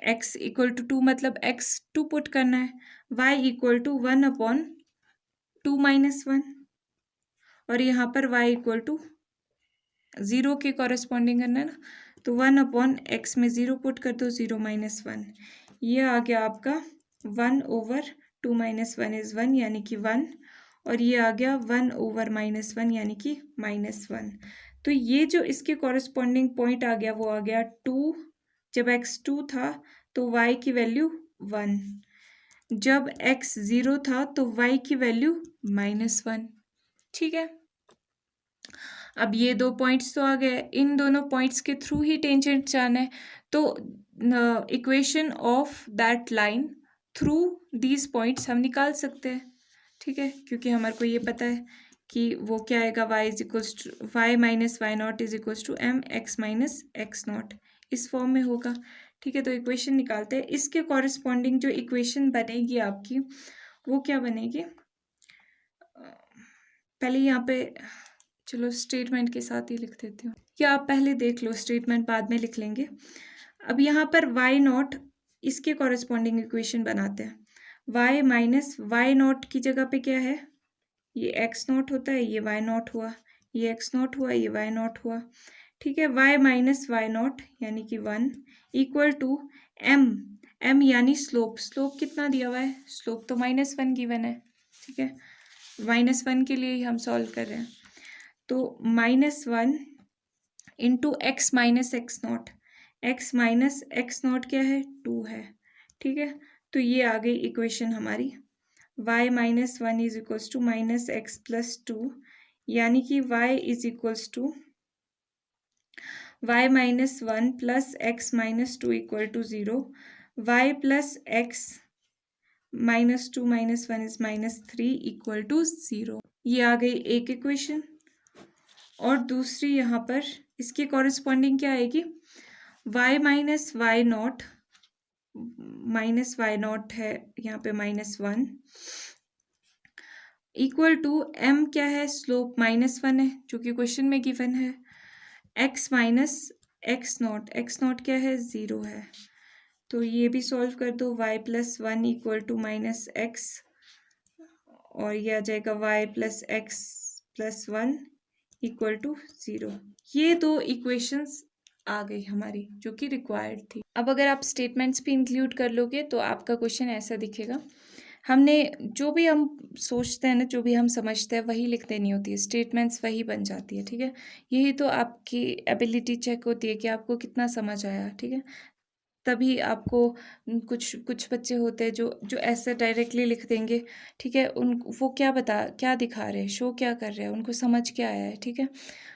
x इक्वल टू 2 मतलब x2 पुट करना है, y इक्वल टू 1/2 - 1, और यहाँ पर y इक्वल टू 0 के कॉरेस्पॉन्डिंग करना है ना, तो 1/x में 0 पुट कर दो, 0 - 1, ये आ गया आपका 1/2 - 1 इज 1, यानी कि 1, और ये आ गया 1/-1, यानी कि -1। तो ये जो इसके कॉरेस्पॉन्डिंग पॉइंट आ गया वो आ गया 2, जब x 2 था तो y की वैल्यू 1, जब x 0 था तो y की वैल्यू -1। ठीक है, अब ये दो पॉइंट्स तो आ गए, इन दोनों पॉइंट्स के थ्रू ही टेंजेंट जाना है, तो equation of that line through these points हम निकाल सकते हैं। ठीक है, क्योंकि हमारे को ये पता है कि वो क्या आएगा, y is equals to y minus y naught is equals to m x minus x naught, इस फॉर्म में होगा। ठीक है, तो इक्वेशन निकालते हैं। इसके कॉरेस्पॉन्डिंग जो इक्वेशन बनेगी आपकी, वो क्या बनेगी, पहले यहाँ पे चलो स्टेटमेंट के साथ ही लिख देती हूँ, या आप पहले देख लो, स्टेटमेंट बाद में लिख लेंगे। अब यहाँ पर y नॉट, इसके कॉरेस्पॉन्डिंग इक्वेशन बनाते हैं। y माइनस वाई नॉट की जगह पे क्या है, ये x नॉट होता है, ये y नॉट हुआ, ये x नॉट हुआ, ये y नॉट हुआ। ठीक है, y माइनस वाई नॉट यानी कि 1 इक्वल टू m यानी स्लोप, स्लोप कितना दिया हुआ है, स्लोप तो -1 गिवन है। ठीक है, -1 के लिए ही हम सॉल्व कर रहे हैं, तो -1 into x minus x not, x minus x naught क्या है, 2 है। ठीक है, तो ये आ गई इक्वेशन हमारी, y minus 1 is equals to minus x plus 2, यानी कि y is equals to y minus 1 plus x minus 2 equal to 0, y plus x minus 2 minus 1 is -3 equal to 0। ये आ गई एक इक्वेशन। और दूसरी यहाँ पर इसके कॉरेस्पॉन्डिंग क्या आएगी, y minus y naught, minus y naught है यहाँ पे -1 इक्वल टू m क्या है, स्लोप -1 है जो कि क्वेश्चन में गिवन है, x माइनस एक्स नॉट क्या है, 0 है। तो ये भी सॉल्व कर दो, y plus 1 equal to minus x, और ये आ जाएगा y plus x plus 1 equal to 0। ये दो इक्वेशंस आ गई हमारी जो कि रिक्वायर्ड थी। अब अगर आप स्टेटमेंट्स भी इंक्लूड कर लोगे तो आपका क्वेश्चन ऐसा दिखेगा, हमने जो भी हम सोचते हैं ना, जो भी हम समझते हैं वही लिख देनी होती है, स्टेटमेंट्स वही बन जाती है। ठीक है, यही तो आपकी एबिलिटी चेक होती है कि आपको कितना समझ आया। ठीक है, तभी आपको कुछ कुछ बच्चे होते हैं जो ऐसे डायरेक्टली लिख देंगे। ठीक है, वो क्या दिखा रहे हैं, शो क्या कर रहे हैं, उनको समझ क्या आया है। ठीक है,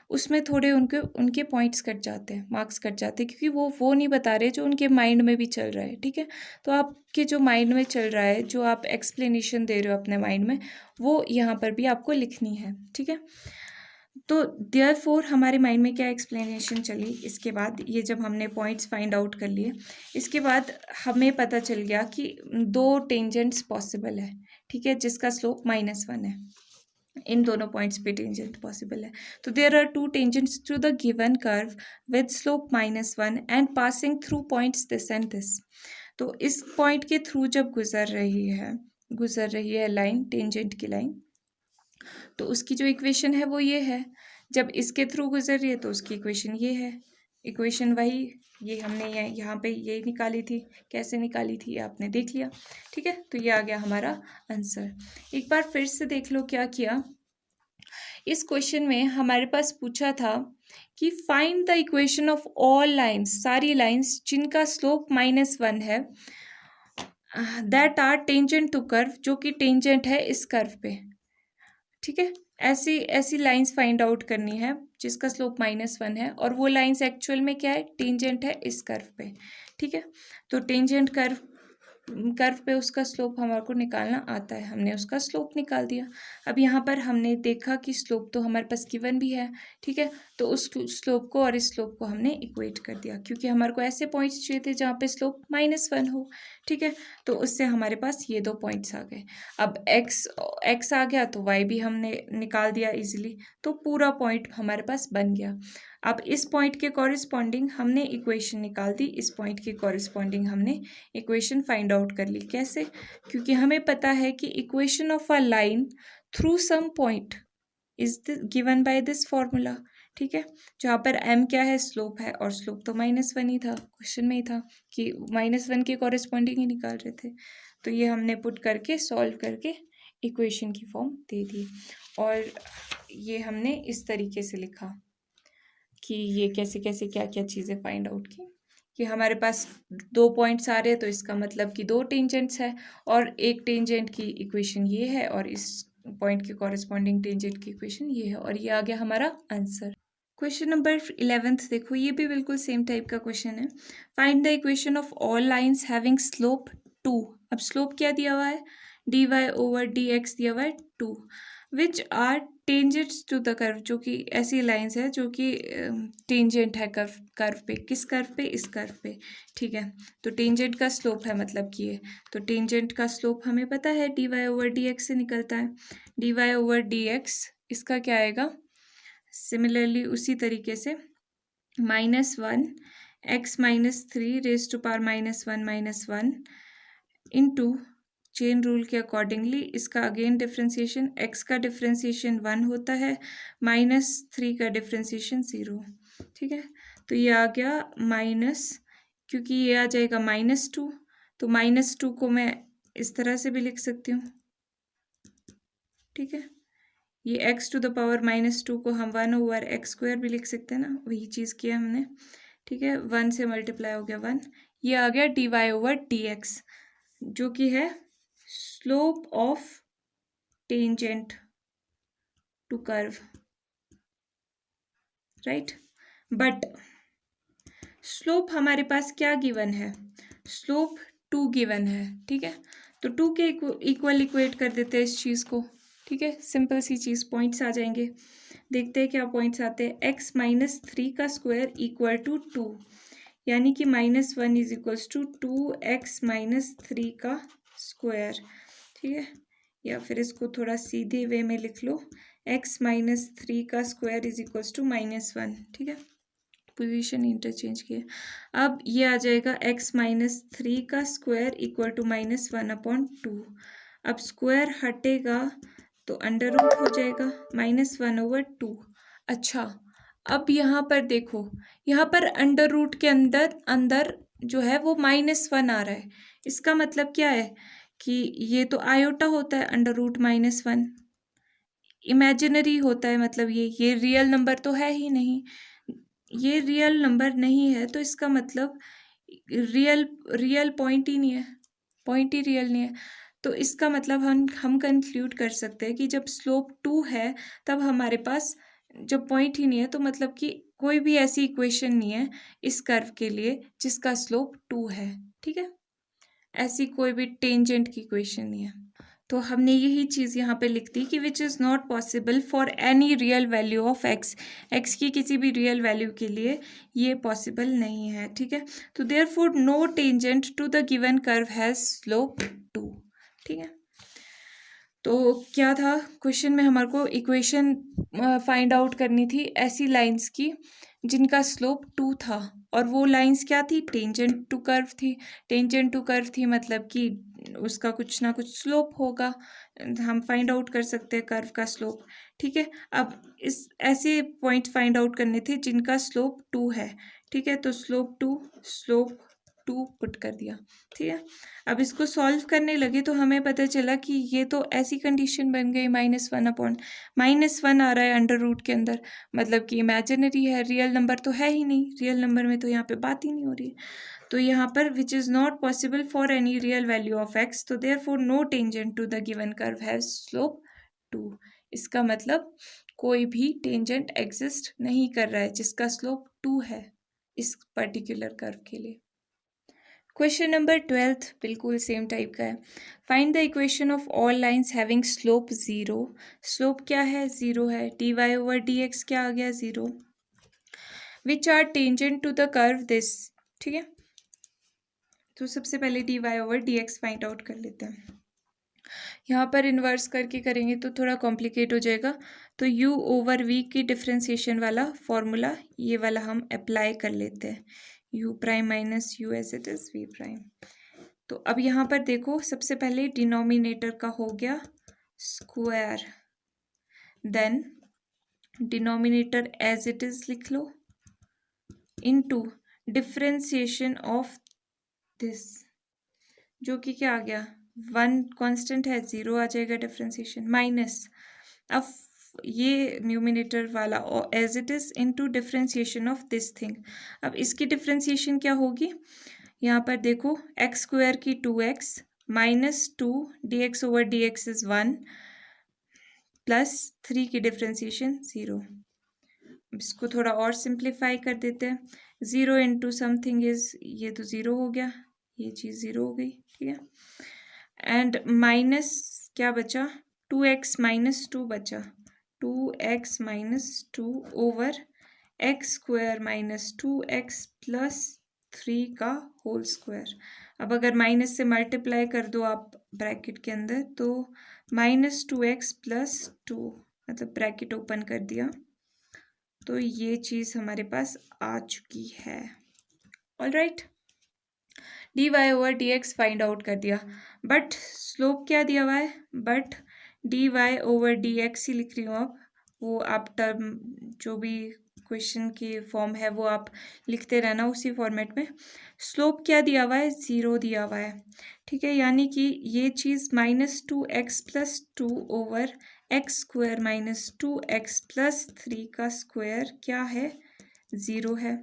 उसमें थोड़े उनके पॉइंट्स कट जाते हैं, मार्क्स कट जाते हैं, क्योंकि वो नहीं बता रहे जो उनके माइंड में भी चल रहा है। ठीक है, तो आपके जो माइंड में चल रहा है, जो आप एक्सप्लेनेशन दे रहे हो अपने माइंड में, वो यहाँ पर भी आपको लिखनी है। ठीक है, तो देयरफॉर हमारे माइंड में क्या एक्सप्लेनेशन चली, इसके बाद ये जब हमने पॉइंट्स फाइंड आउट कर लिए, इसके बाद हमें पता चल गया कि 2 टेंजेंट्स पॉसिबल है। ठीक है, जिसका स्लोप -1 है, इन दोनों पॉइंट्स पे टेंजेंट पॉसिबल है। तो there are 2 tangents through the given curve with slope -1 and passing through points this and this. तो इस पॉइंट के थ्रू जब गुजर रही है लाइन, टेंजेंट की लाइन, तो उसकी जो इक्वेशन है वो ये है। जब इसके थ्रू गुजर रही है तो उसकी इक्वेशन ये है, इक्वेशन वही, ये हमने यहाँ पे ये निकाली थी, कैसे निकाली थी आपने देख लिया। ठीक है, तो ये आ गया हमारा आंसर। एक बार फिर से देख लो क्या किया। इस क्वेश्चन में हमारे पास पूछा था कि find the equation of all lines, सारी लाइंस जिनका स्लोप -1 है, that are tangent to curve, जो कि टेंजेंट है इस कर्व पे। ठीक है, ऐसी लाइंस फाइंड आउट करनी है जिसका स्लोप -1 है, और वो लाइंस एक्चुअल में क्या है, टेंजेंट है इस कर्व पे। ठीक है, तो टेंजेंट कर्व पे उसका स्लोप हमारे को निकालना आता है, हमने उसका स्लोप निकाल दिया। अब यहाँ पर हमने देखा कि स्लोप तो हमारे पास गिवन भी है। ठीक है, तो उस स्लोप को और इस स्लोप को हमने इक्वेट कर दिया, क्योंकि हमारे को ऐसे पॉइंट्स चाहिए थे जहाँ पे स्लोप -1 हो। ठीक है, तो उससे हमारे पास ये 2 पॉइंट्स आ गए। अब एक्स आ गया तो वाई भी हमने निकाल दिया इजीली, तो पूरा पॉइंट हमारे पास बन गया। अब इस पॉइंट के कॉरेस्पॉन्डिंग हमने इक्वेशन निकाल दी, इस पॉइंट के कॉरेस्पॉन्डिंग हमने इक्वेशन फाइंड आउट कर ली। कैसे, क्योंकि हमें पता है कि equation of a line through some point is given by this formula. ठीक है, जहाँ पर m क्या है, स्लोप है, और स्लोप तो -1 ही था, क्वेश्चन में ही था कि -1 के कॉरेस्पॉन्डिंग ही निकाल रहे थे। तो ये हमने पुट करके सॉल्व करके इक्वेशन की फॉर्म दे दी, और ये हमने इस तरीके से लिखा कि ये कैसे कैसे क्या क्या चीज़ें फाइंड आउट की। कि हमारे पास 2 पॉइंट्स आ रहे हैं तो इसका मतलब कि 2 टेंजेंट्स है, और एक टेंजेंट की इक्वेशन ये है और इस पॉइंट के कॉरेस्पॉन्डिंग टेंजेंट की इक्वेशन ये है, और ये आ गया हमारा आंसर। क्वेश्चन नंबर 11 देखो, ये भी बिल्कुल सेम टाइप का क्वेश्चन है। Find the equation of all lines having slope 2। अब स्लोप क्या दिया हुआ है, dy ओवर dx दिया हुआ है 2, which are tangents to the curve, जो कि ऐसी लाइंस है जो कि टेंजेंट है कर्व पे। किस कर्व पे, इस कर्व पे, ठीक है। तो टेंजेंट का स्लोप है मतलब कि ये, तो टेंजेंट का स्लोप हमें पता है dy ओवर dx से निकलता है। dy ओवर dx इसका क्या आएगा, सिमिलरली उसी तरीके से -1 x minus 3 raise to power -1 into chain rule के अकॉर्डिंगली इसका अगेन डिफ्रेंसिएशन, x का डिफ्रेंसिएशन 1 होता है, -3 का डिफ्रेंसिएशन 0, ठीक है। तो ये आ गया माइनस, क्योंकि ये आ जाएगा -2, तो -2 को मैं इस तरह से भी लिख सकती हूँ, ठीक है। ये x टू द पावर -2 को हम 1 ओवर एक्स स्क्वायर भी लिख सकते हैं ना, वही चीज़ किया हमने, ठीक है। 1 से मल्टीप्लाई हो गया 1, ये आ गया dy ओवर dx, जो कि है slope of tangent to curve, right. But slope हमारे पास क्या गिवन है, स्लोप 2 गिवन है, ठीक है। तो 2 के इक्वल इक्वेट कर देते हैं इस चीज़ को, ठीक है। सिंपल सी चीज़, पॉइंट्स आ जाएंगे, देखते हैं क्या पॉइंट्स आते हैं। x माइनस 3 का स्क्वायर इक्वल टू 2, यानी कि -1 is equals to 2x minus 3 का स्क्वायर, ठीक है। या फिर इसको थोड़ा सीधे वे में लिख लो, x माइनस 3 का स्क्वायर इज इक्वल्स टू -1, ठीक है। पोजीशन इंटरचेंज किए, अब ये आ जाएगा x माइनस 3 का स्क्वायर इक्वल टू -1/2। अब स्क्वायर हटेगा तो अंडर रूट हो जाएगा, -1/2। अच्छा, अब यहाँ पर देखो, यहाँ पर अंडर रूट के अंदर अंदर जो है वो -1 आ रहा है, इसका मतलब क्या है कि ये तो आयोटा होता है, अंडर रूट -1 इमेजिनरी होता है, मतलब ये रियल नंबर तो है ही नहीं, ये रियल नंबर नहीं है, तो इसका मतलब रियल पॉइंट ही नहीं है, पॉइंट ही रियल नहीं है। तो इसका मतलब हम कंक्लूड कर सकते हैं कि जब स्लोप 2 है तब हमारे पास जब पॉइंट ही नहीं है, तो मतलब कि कोई भी ऐसी इक्वेशन नहीं है इस कर्व के लिए जिसका स्लोप 2 है, ठीक है। ऐसी कोई भी टेंजेंट की इक्वेशन नहीं है, तो हमने यही चीज़ यहाँ पे लिख दी कि विच is not possible for any real value of x, x की किसी भी रियल वैल्यू के लिए ये पॉसिबल नहीं है, ठीक है। तो therefore no tangent to the given curve has slope 2, ठीक है। तो क्या था क्वेश्चन में, हमारे को इक्वेशन फाइंड आउट करनी थी ऐसी लाइंस की जिनका स्लोप 2 था, और वो लाइंस क्या थी, टेंजेंट टू कर्व थी। टेंजेंट टू कर्व थी मतलब कि उसका कुछ ना कुछ स्लोप होगा, हम फाइंड आउट कर सकते हैं कर्व का स्लोप, ठीक है। अब इस ऐसे पॉइंट फाइंड आउट करने थे जिनका स्लोप 2 है, ठीक है। तो स्लोप 2 पुट कर दिया, ठीक है। अब इसको सॉल्व करने लगे तो हमें पता चला कि ये तो ऐसी कंडीशन बन गई, -1 आ रहा है अंडर रूट के अंदर, मतलब कि इमेजिनरी है, रियल नंबर तो है ही नहीं, रियल नंबर में तो यहाँ पे बात ही नहीं हो रही है। तो यहाँ पर which is not possible for any real value of x, तो therefore no tangent to the given curve has slope 2। इसका मतलब कोई भी टेंजेंट एग्जिस्ट नहीं कर रहा है जिसका स्लोप 2 है इस पर्टिकुलर कर्व के लिए। क्वेश्चन नंबर 12 बिल्कुल सेम टाइप का है। Find the equation of all lines having slope 0। Slope क्या है, 0 है। dy ओवर dx क्या आ गया, 0। Which are tangent to the curve this, ठीक है। तो सबसे पहले dy over dx find out कर लेते हैं। यहाँ पर इन्वर्स करके करेंगे तो थोड़ा कॉम्प्लिकेट हो जाएगा, तो u ओवर v की डिफ्रेंसिएशन वाला फॉर्मूला ये वाला हम अप्लाई कर लेते हैं, u prime minus u as it is v prime. तो अब यहाँ पर देखो, सबसे पहले डिनोमिनेटर का हो गया square, then denominator as it is लिख लो, इनटू डिफ्रेंसिएशन ऑफ दिस, जो कि क्या आ गया, 1 कांस्टेंट है, 0 आ जाएगा डिफ्रेंसिएशन, माइनस अब ये न्यूमिनेटर वाला as it is into differentiation of this thing. अब इसकी डिफरेंशिएशन क्या होगी, यहाँ पर देखो एक्स स्क्वायर की 2x minus 2 dx over dx is 1 plus 3 की डिफरेंशिएशन 0। इसको थोड़ा और सिंप्लीफाई कर देते हैं, 0 इंटू समथिंग इज़, ये तो 0 हो गया, ये चीज़ 0 हो गई, ठीक है। एंड माइनस क्या बचा, 2x माइनस 2 बचा, 2x minus 2 over x square minus 2x plus 3 का होल स्क्वायर। अब अगर माइनस से मल्टीप्लाई कर दो आप ब्रैकेट के अंदर, तो माइनस 2x प्लस 2, मतलब ब्रैकेट ओपन कर दिया, तो ये चीज़ हमारे पास आ चुकी है। Alright, d Y over D x find out कर दिया, बट स्लोप क्या दिया हुआ है, but d Y over D x ही लिख रही हूँ। अब वो आप टर्म जो भी क्वेश्चन की फॉर्म है वो आप लिखते रहना उसी फॉर्मेट में। स्लोप क्या दिया हुआ है, 0 दिया हुआ है, ठीक है। यानी कि ये चीज़ minus 2x plus 2 over x square minus 2x plus 3 का स्क्वायर क्या है, 0 है।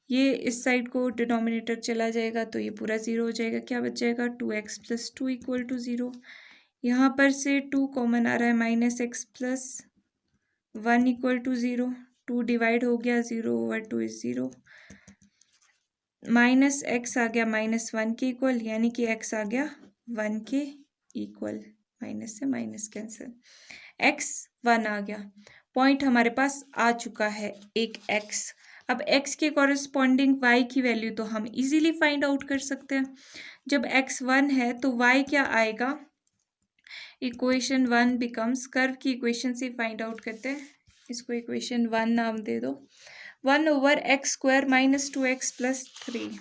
ये इस साइड को डिनोमिनेटर चला जाएगा तो ये पूरा 0 हो जाएगा, क्या बच जाएगा, 2x प्लस 2 इक्वल टू 0। यहाँ पर से 2 कॉमन आ रहा है, minus x plus 1 equal to 0, 2 divide हो गया, 0 ओवर 2 इज 0, माइनस एक्स आ गया माइनस 1 के इक्वल, यानी कि एक्स आ गया 1 के इक्वल, माइनस से माइनस कैंसिल, एक्स 1 आ गया। पॉइंट हमारे पास आ चुका है एक x। अब x के कॉरेस्पॉन्डिंग y की वैल्यू तो हम इजीली फाइंड आउट कर सकते हैं। जब x 1 है तो y क्या आएगा, इक्वेशन 1 बिकम्स, कर्व की इक्वेशन से फाइंड आउट करते हैं, इसको इक्वेशन 1 नाम दे दो, 1 over x square minus 2x plus 3,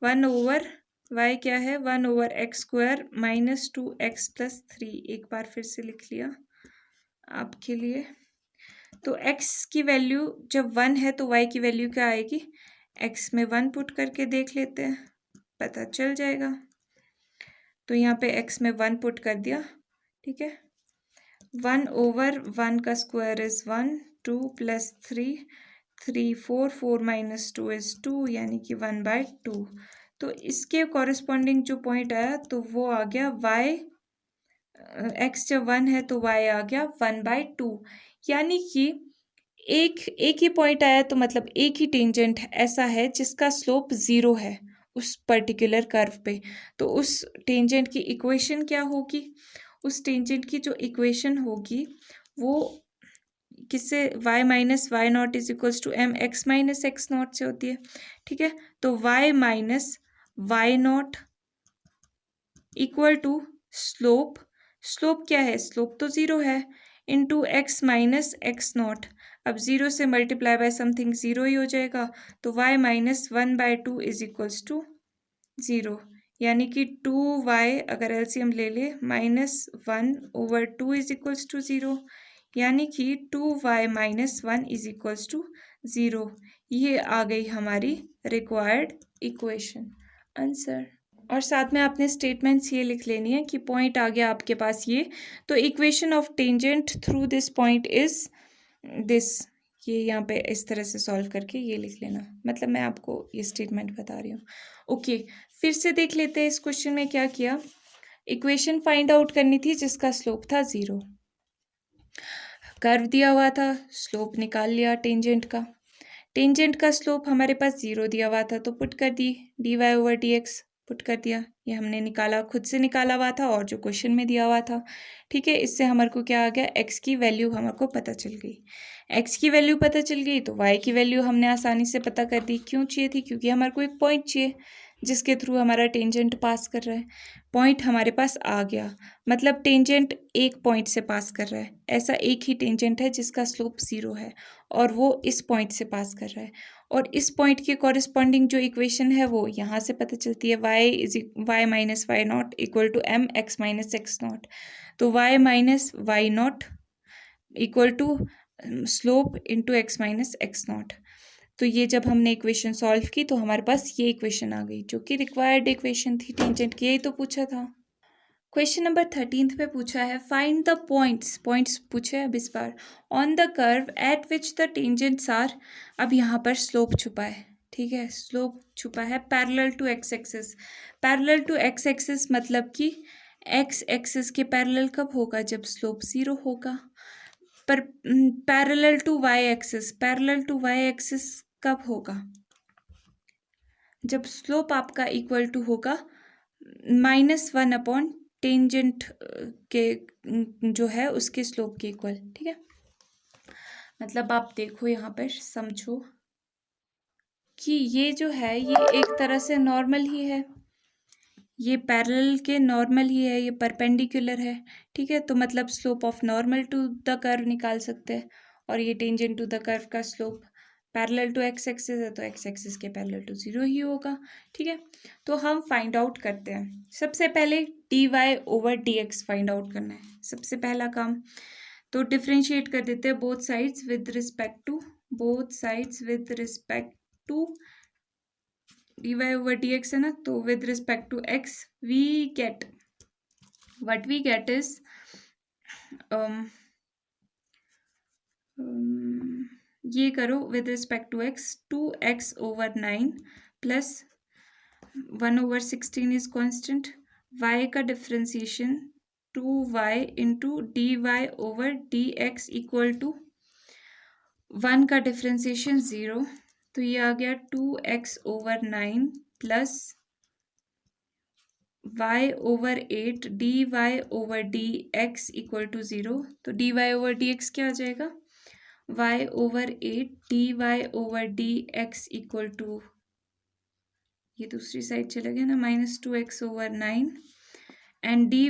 1 over y क्या है, 1 over x square minus 2x plus 3। एक बार फिर से लिख लिया आपके लिए। तो x की वैल्यू जब 1 है तो y की वैल्यू क्या आएगी, x में 1 पुट करके देख लेते हैं, पता चल जाएगा। तो यहाँ पे x में 1 पुट कर दिया, ठीक है। 1 ओवर 1 का square is 1, 2 plus 3, 3 4, 4 minus 2 is 2, यानी कि 1/2। तो इसके कॉरेस्पॉन्डिंग जो पॉइंट आया तो वो आ गया y, x जब 1 है तो y आ गया 1/2, यानी कि एक ही पॉइंट आया तो मतलब एक ही टेंजेंट ऐसा है जिसका स्लोप 0 है उस पर्टिकुलर कर्व पे। तो उस टेंजेंट की इक्वेशन क्या होगी, उस टेंजेंट की जो इक्वेशन होगी वो किससे, y minus y naught is equals to m x minus x naught से होती है, ठीक है। तो y minus y not equal to slope, slope क्या है, स्लोप तो 0 है, into x minus x naught. अब 0 से मल्टीप्लाई बाय समथिंग 0 ही हो जाएगा, तो y minus 1/2 is equals to 0, यानी कि 2y अगर एलसीएम ले ले minus 1 over 2 is equals to 0, यानी कि 2y minus 1 is equals to 0। ये आ गई हमारी रिक्वायर्ड इक्वेशन, आंसर। और साथ में आपने स्टेटमेंट्स ये लिख लेनी है कि पॉइंट आ गया आपके पास ये, तो equation of tangent through this point is this, ये यहाँ पे इस तरह से सॉल्व करके ये लिख लेना, मतलब मैं आपको ये स्टेटमेंट बता रही हूँ। ओके, फिर से देख लेते हैं इस क्वेश्चन में क्या किया। इक्वेशन फाइंड आउट करनी थी जिसका स्लोप था 0, कर्व दिया हुआ था, स्लोप निकाल लिया टेंजेंट का, टेंजेंट का स्लोप हमारे पास 0 दिया हुआ था तो पुट कर दी, d Y over D x put कर दिया, ये हमने निकाला, खुद से निकाला हुआ था और जो क्वेश्चन में दिया हुआ था, ठीक है। इससे हमारे को क्या आ गया, एक्स की वैल्यू हमारे को पता चल गई, एक्स की वैल्यू पता चल गई तो वाई की वैल्यू हमने आसानी से पता कर दी। क्यों चाहिए थी, क्योंकि हमारे को एक पॉइंट चाहिए जिसके थ्रू हमारा टेंजेंट पास कर रहा है, पॉइंट हमारे पास आ गया, मतलब टेंजेंट एक पॉइंट से पास कर रहा है, ऐसा एक ही टेंजेंट है जिसका स्लोप 0 है और वो इस पॉइंट से पास कर रहा है, और इस पॉइंट के कॉरेस्पॉन्डिंग जो इक्वेशन है वो यहाँ से पता चलती है, y minus y not equal to m x minus x naught, तो y minus y not equal to slope into x minus x naught. तो ये जब हमने इक्वेशन सॉल्व की तो हमारे पास ये इक्वेशन आ गई जो कि रिक्वायर्ड इक्वेशन थी टेंजेंट की, यही तो पूछा था। क्वेश्चन नंबर 13 पे पूछा है फाइंड द पॉइंट्स पूछे अब इस बार on the curve at which the tangents are. अब यहाँ पर स्लोप छुपा है, ठीक है, स्लोप छुपा है parallel to x axis. Parallel to x axis मतलब कि एक्स एक्सिस के पैरेलल कब होगा, जब स्लोप 0 होगा। पर parallel to y axis, parallel to y axis कब होगा, जब स्लोप आपका इक्वल टू होगा -1 अपॉन टेंजेंट के जो है उसके स्लोप के इक्वल, ठीक है। मतलब आप देखो यहाँ पर समझो कि ये जो है ये एक तरह से नॉर्मल ही है, ये पैरेलल के नॉर्मल ही है, ये परपेंडिकुलर है, ठीक है। तो मतलब slope of normal to the curve निकाल सकते हैं, और ये टेंजेंट टू द कर्व का slope parallel to x axis है, तो एक्स एक्सिस के पैरेलल टू 0 ही होगा, ठीक है। तो हम फाइंड आउट करते हैं। सबसे पहले d Y over D x find out करना है, सबसे पहला काम। तो डिफ्रेंशिएट कर देते हैं both sides with respect to dy over dx है ना, तो with respect to x we get what we get is ये करो with respect to x 2x over 9 plus 1/16 is constant, y का differentiation 2y into d Y over D x equal to 1 का डिफ्रेंसिएशन 0, तो ये आ गया 2x over 9 plus y over 8 dy over dx equal to 0, तो dy over dx क्या आ जाएगा, y over 8 dy over dx equal to, ये दूसरी साइड चला गया ना, -2x over 9 and dy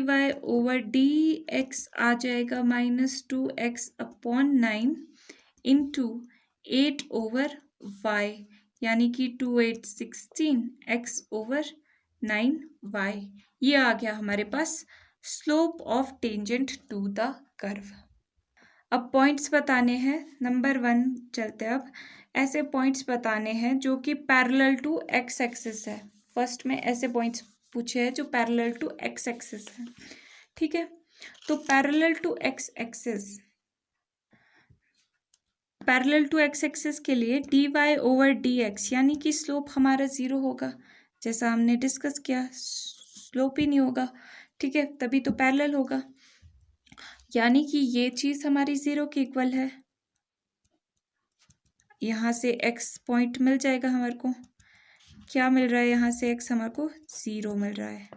over dx आ जाएगा -2x upon 9 into 8 over y, यानी कि 2 8 16 x ओवर 9 y। ये आ गया हमारे पास slope of tangent to the curve. अब पॉइंट्स बताने हैं, नंबर 1 चलते हैं। अब ऐसे पॉइंट्स बताने हैं जो कि पैरेलल टू एक्स एक्सिस है। फर्स्ट में ऐसे पॉइंट्स पूछे हैं जो पैरेलल टू एक्स एक्सिस है, ठीक है। तो parallel to x axis, parallel to x axis के लिए d Y over D x यानी कि स्लोप हमारा 0 होगा, जैसा हमने डिस्कस किया, स्लोप ही नहीं होगा, ठीक है, तभी तो पैरेलल होगा, यानी कि ये चीज़ हमारी 0 के इक्वल है। यहाँ से x पॉइंट मिल जाएगा हमारे को, क्या मिल रहा है यहाँ से x हमारे को 0 मिल रहा है,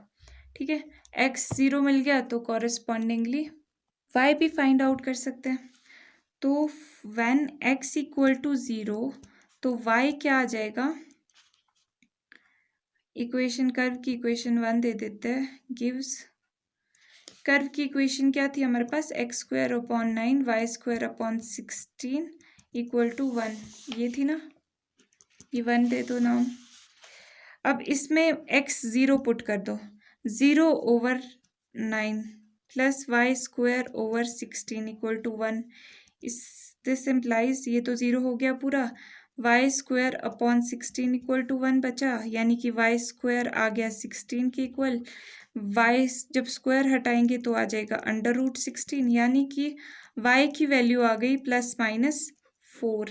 ठीक है। x 0 मिल गया तो कॉरेस्पॉन्डिंगली y भी फाइंड आउट कर सकते हैं। तो व्हेन x इक्वल टू 0 तो y क्या आ जाएगा, इक्वेशन, कर्व की इक्वेशन 1 दे देते हैं, गिव्स, कर्व की इक्वेशन क्या थी हमारे पास, x² upon 9 y² upon 16 equal to 1, ये थी ना, ये 1 दे दो नाम। अब इसमें x 0 पुट कर दो, 0 over 9 plus y² over 16 equal to 1, this implies, ये तो 0 हो गया पूरा, y² अपॉन 16 इक्वल टू 1 बचा, यानी कि y² आ गया 16 के इक्वल, y जब स्क्वायर हटाएंगे तो आ जाएगा √16, यानी कि y की वैल्यू आ गई ±4,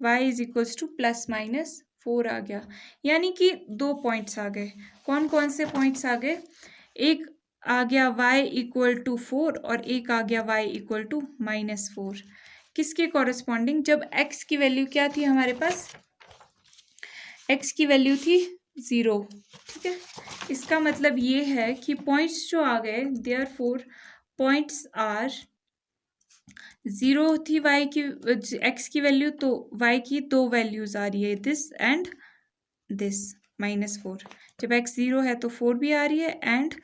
y इज इक्वल्स टू ±4 आ गया, यानी कि 2 पॉइंट्स आ गए। कौन कौन से पॉइंट्स आ गए, एक आ गया y इक्वल टू 4 और एक आ गया y इक्वल टू -4, किसके कॉरेस्पॉन्डिंग, जब x की वैल्यू क्या थी हमारे पास, x की वैल्यू थी 0, ठीक है। इसका मतलब ये है कि पॉइंट्स जो आ गए, देयरफॉर पॉइंट्स आर 0 थी y की, x की वैल्यू, तो y की 2 वैल्यूज आ रही है, दिस एंड दिस -4, जब x 0 है तो 4 भी आ रही है एंड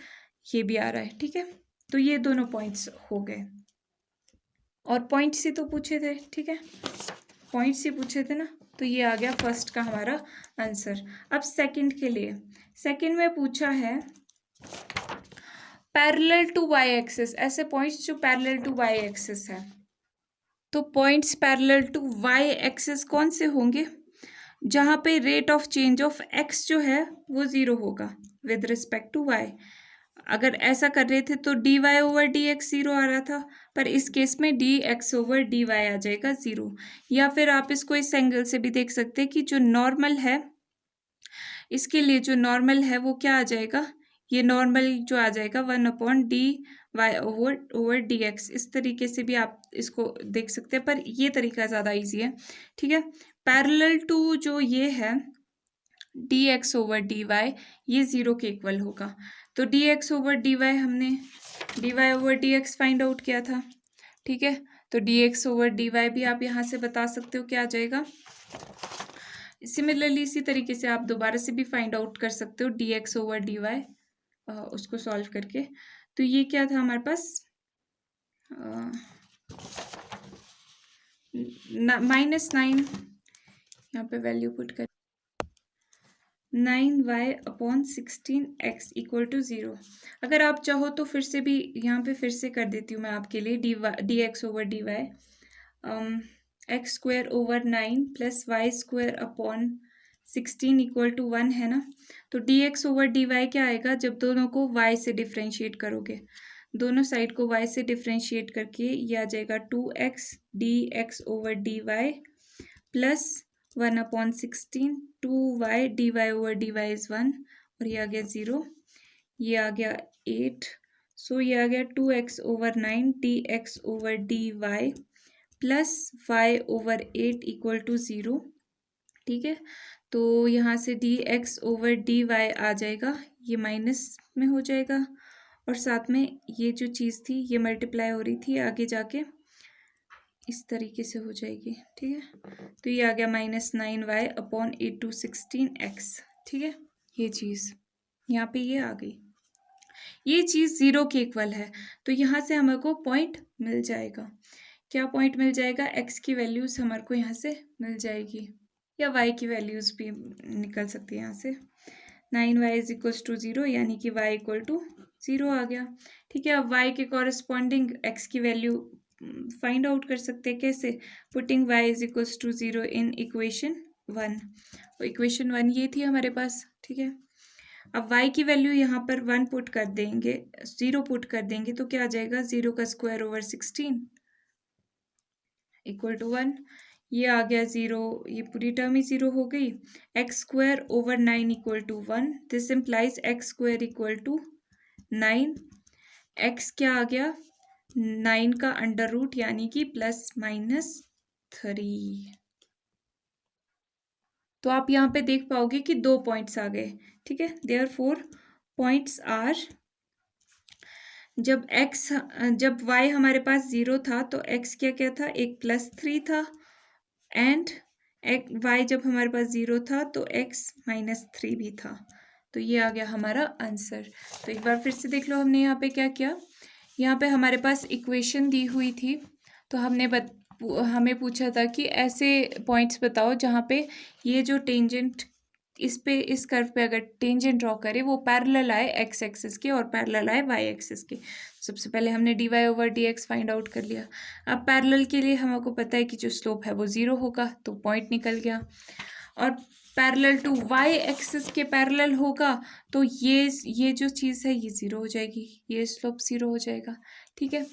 ये भी आ रहा है, ठीक है। तो ये दोनों पॉइंट्स हो गए, और पॉइंट्स ही तो पूछे थे, ठीक है, पॉइंट्स ही पूछे थे ना, तो ये आ गया फर्स्ट का हमारा आंसर। अब सेकंड के लिए, सेकंड में पूछा है पैरेलल टू वाई एक्सिस, ऐसे पॉइंट्स जो पैरेलल टू वाई एक्सिस है, तो points parallel to y axis कौन से होंगे, जहाँ पे rate of change of x जो है वो 0 होगा विद रिस्पेक्ट टू वाई। अगर ऐसा कर रहे थे तो dy ओवर dx ज़ीरो आ रहा था, पर इस केस में dx ओवर dy आ जाएगा ज़ीरो। या फिर आप इसको इस एंगल से भी देख सकते हैं कि जो नॉर्मल है, इसके लिए जो नॉर्मल है वो क्या आ जाएगा, ये नॉर्मल जो आ जाएगा 1/dy ओवर dx। इस तरीके से भी आप इसको देख सकते हैं, पर ये तरीका ज़्यादा इजी है, ठीक है। पैरेलल टू जो ये है dx ओवर dy, ये ज़ीरो के इक्वल होगा। तो dx ओवर dy हमने dy over dx find out किया था, ठीक है। तो dx ओवर dy भी आप यहाँ से बता सकते हो क्या आ जाएगा। सिमिलरली इसी तरीके से आप दोबारा से भी फाइंड आउट कर सकते हो dx ओवर dy, उसको सॉल्व करके। तो ये क्या था हमारे पास, -9, यहाँ पे वैल्यू पुट कर 9y/16x इक्वल टू 0। अगर आप चाहो तो फिर से भी यहाँ पे फिर से कर देती हूँ मैं आपके लिए, dx over dy x square over 9 plus y square upon 16 equal to 1 है ना। तो dx ओवर dy क्या आएगा, जब दोनों को y से डिफ्रेंशिएट करोगे, दोनों साइड को y से डिफ्रेंशिएट करके ये आ जाएगा 2x dx over dy plus 1/16 2y dy over dy is 1, और ये आ गया 0, ये आ गया 8। सो ये आ गया 2x over 9 dx over dy plus y over 8 equal to 0, ठीक है। तो यहाँ से dx ओवर dy आ जाएगा, ये माइनस में हो जाएगा, और साथ में ये जो चीज़ थी ये मल्टीप्लाई हो रही थी, आगे जाके इस तरीके से हो जाएगी, ठीक है। तो ये आ गया -9y/8/16x, ठीक है। ये चीज़ यहाँ पे ये आ गई, ये चीज़ ज़ीरो के इक्वल है। तो यहाँ से हमारे को पॉइंट मिल जाएगा। क्या पॉइंट मिल जाएगा, x की वैल्यूज़ हमारे को यहाँ से मिल जाएगी, या y की वैल्यूज़ भी निकल सकती है यहाँ से। 9y इज इक्वल्स टू 0, यानी कि y इक्वल टू 0 आ गया, ठीक है। अब y के कॉरस्पॉन्डिंग x की वैल्यू फाइंड आउट कर सकते हैं, कैसे, putting y is equals to 0 in equation 1। Equation 1 ये थी हमारे पास, ठीक है। अब y की वैल्यू यहाँ पर 1 पुट कर देंगे, 0 पुट कर देंगे, तो क्या आ जाएगा, 0 का स्क्वायर ओवर 16 इक्वल टू 1। ये आ गया 0, ये पूरी टर्म ही 0 हो गई। x square over 9 equal to 1, this implies x square equal to 9। x क्या आ गया, 9 का अंडर रूट, यानी कि ±3। तो आप यहाँ पे देख पाओगे कि 2 पॉइंट्स आ गए, ठीक है। देयरफॉर पॉइंट्स आर, जब y हमारे पास 0 था तो x क्या क्या था, एक +3 था, एंड y जब हमारे पास 0 था तो x -3 भी था। तो ये आ गया हमारा आंसर। तो एक बार फिर से देख लो, हमने यहाँ पे क्या किया, यहाँ पे हमारे पास इक्वेशन दी हुई थी, तो हमें पूछा था कि ऐसे पॉइंट्स बताओ जहाँ पे ये जो टेंजेंट इस कर्व पे अगर टेंजेंट ड्रॉ करे वो पैरेलल आए x एक्सिस के और पैरेलल आए y एक्सिस के। सबसे पहले हमने dy over dx find out कर लिया। अब पैरेलल के लिए हमको पता है कि जो स्लोप है वो 0 होगा, तो पॉइंट निकल गया। और पैरेलल टू y एक्सिस के पैरेलल होगा तो ये जो चीज़ है ये 0 हो जाएगी, ये स्लोप 0 हो जाएगा, ठीक है।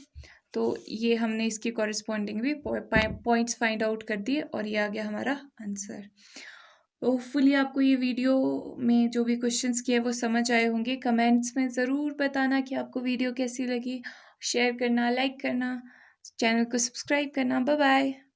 तो ये हमने इसके कॉरेस्पॉन्डिंग भी पॉइंट्स फाइंड आउट कर दिए, और ये आ गया हमारा आंसर। होपफुली आपको ये वीडियो में जो भी क्वेश्चंस किए वो समझ आए होंगे। कमेंट्स में ज़रूर बताना कि आपको वीडियो कैसी लगी, शेयर करना, लाइक करना, चैनल को सब्सक्राइब करना। Bye bye.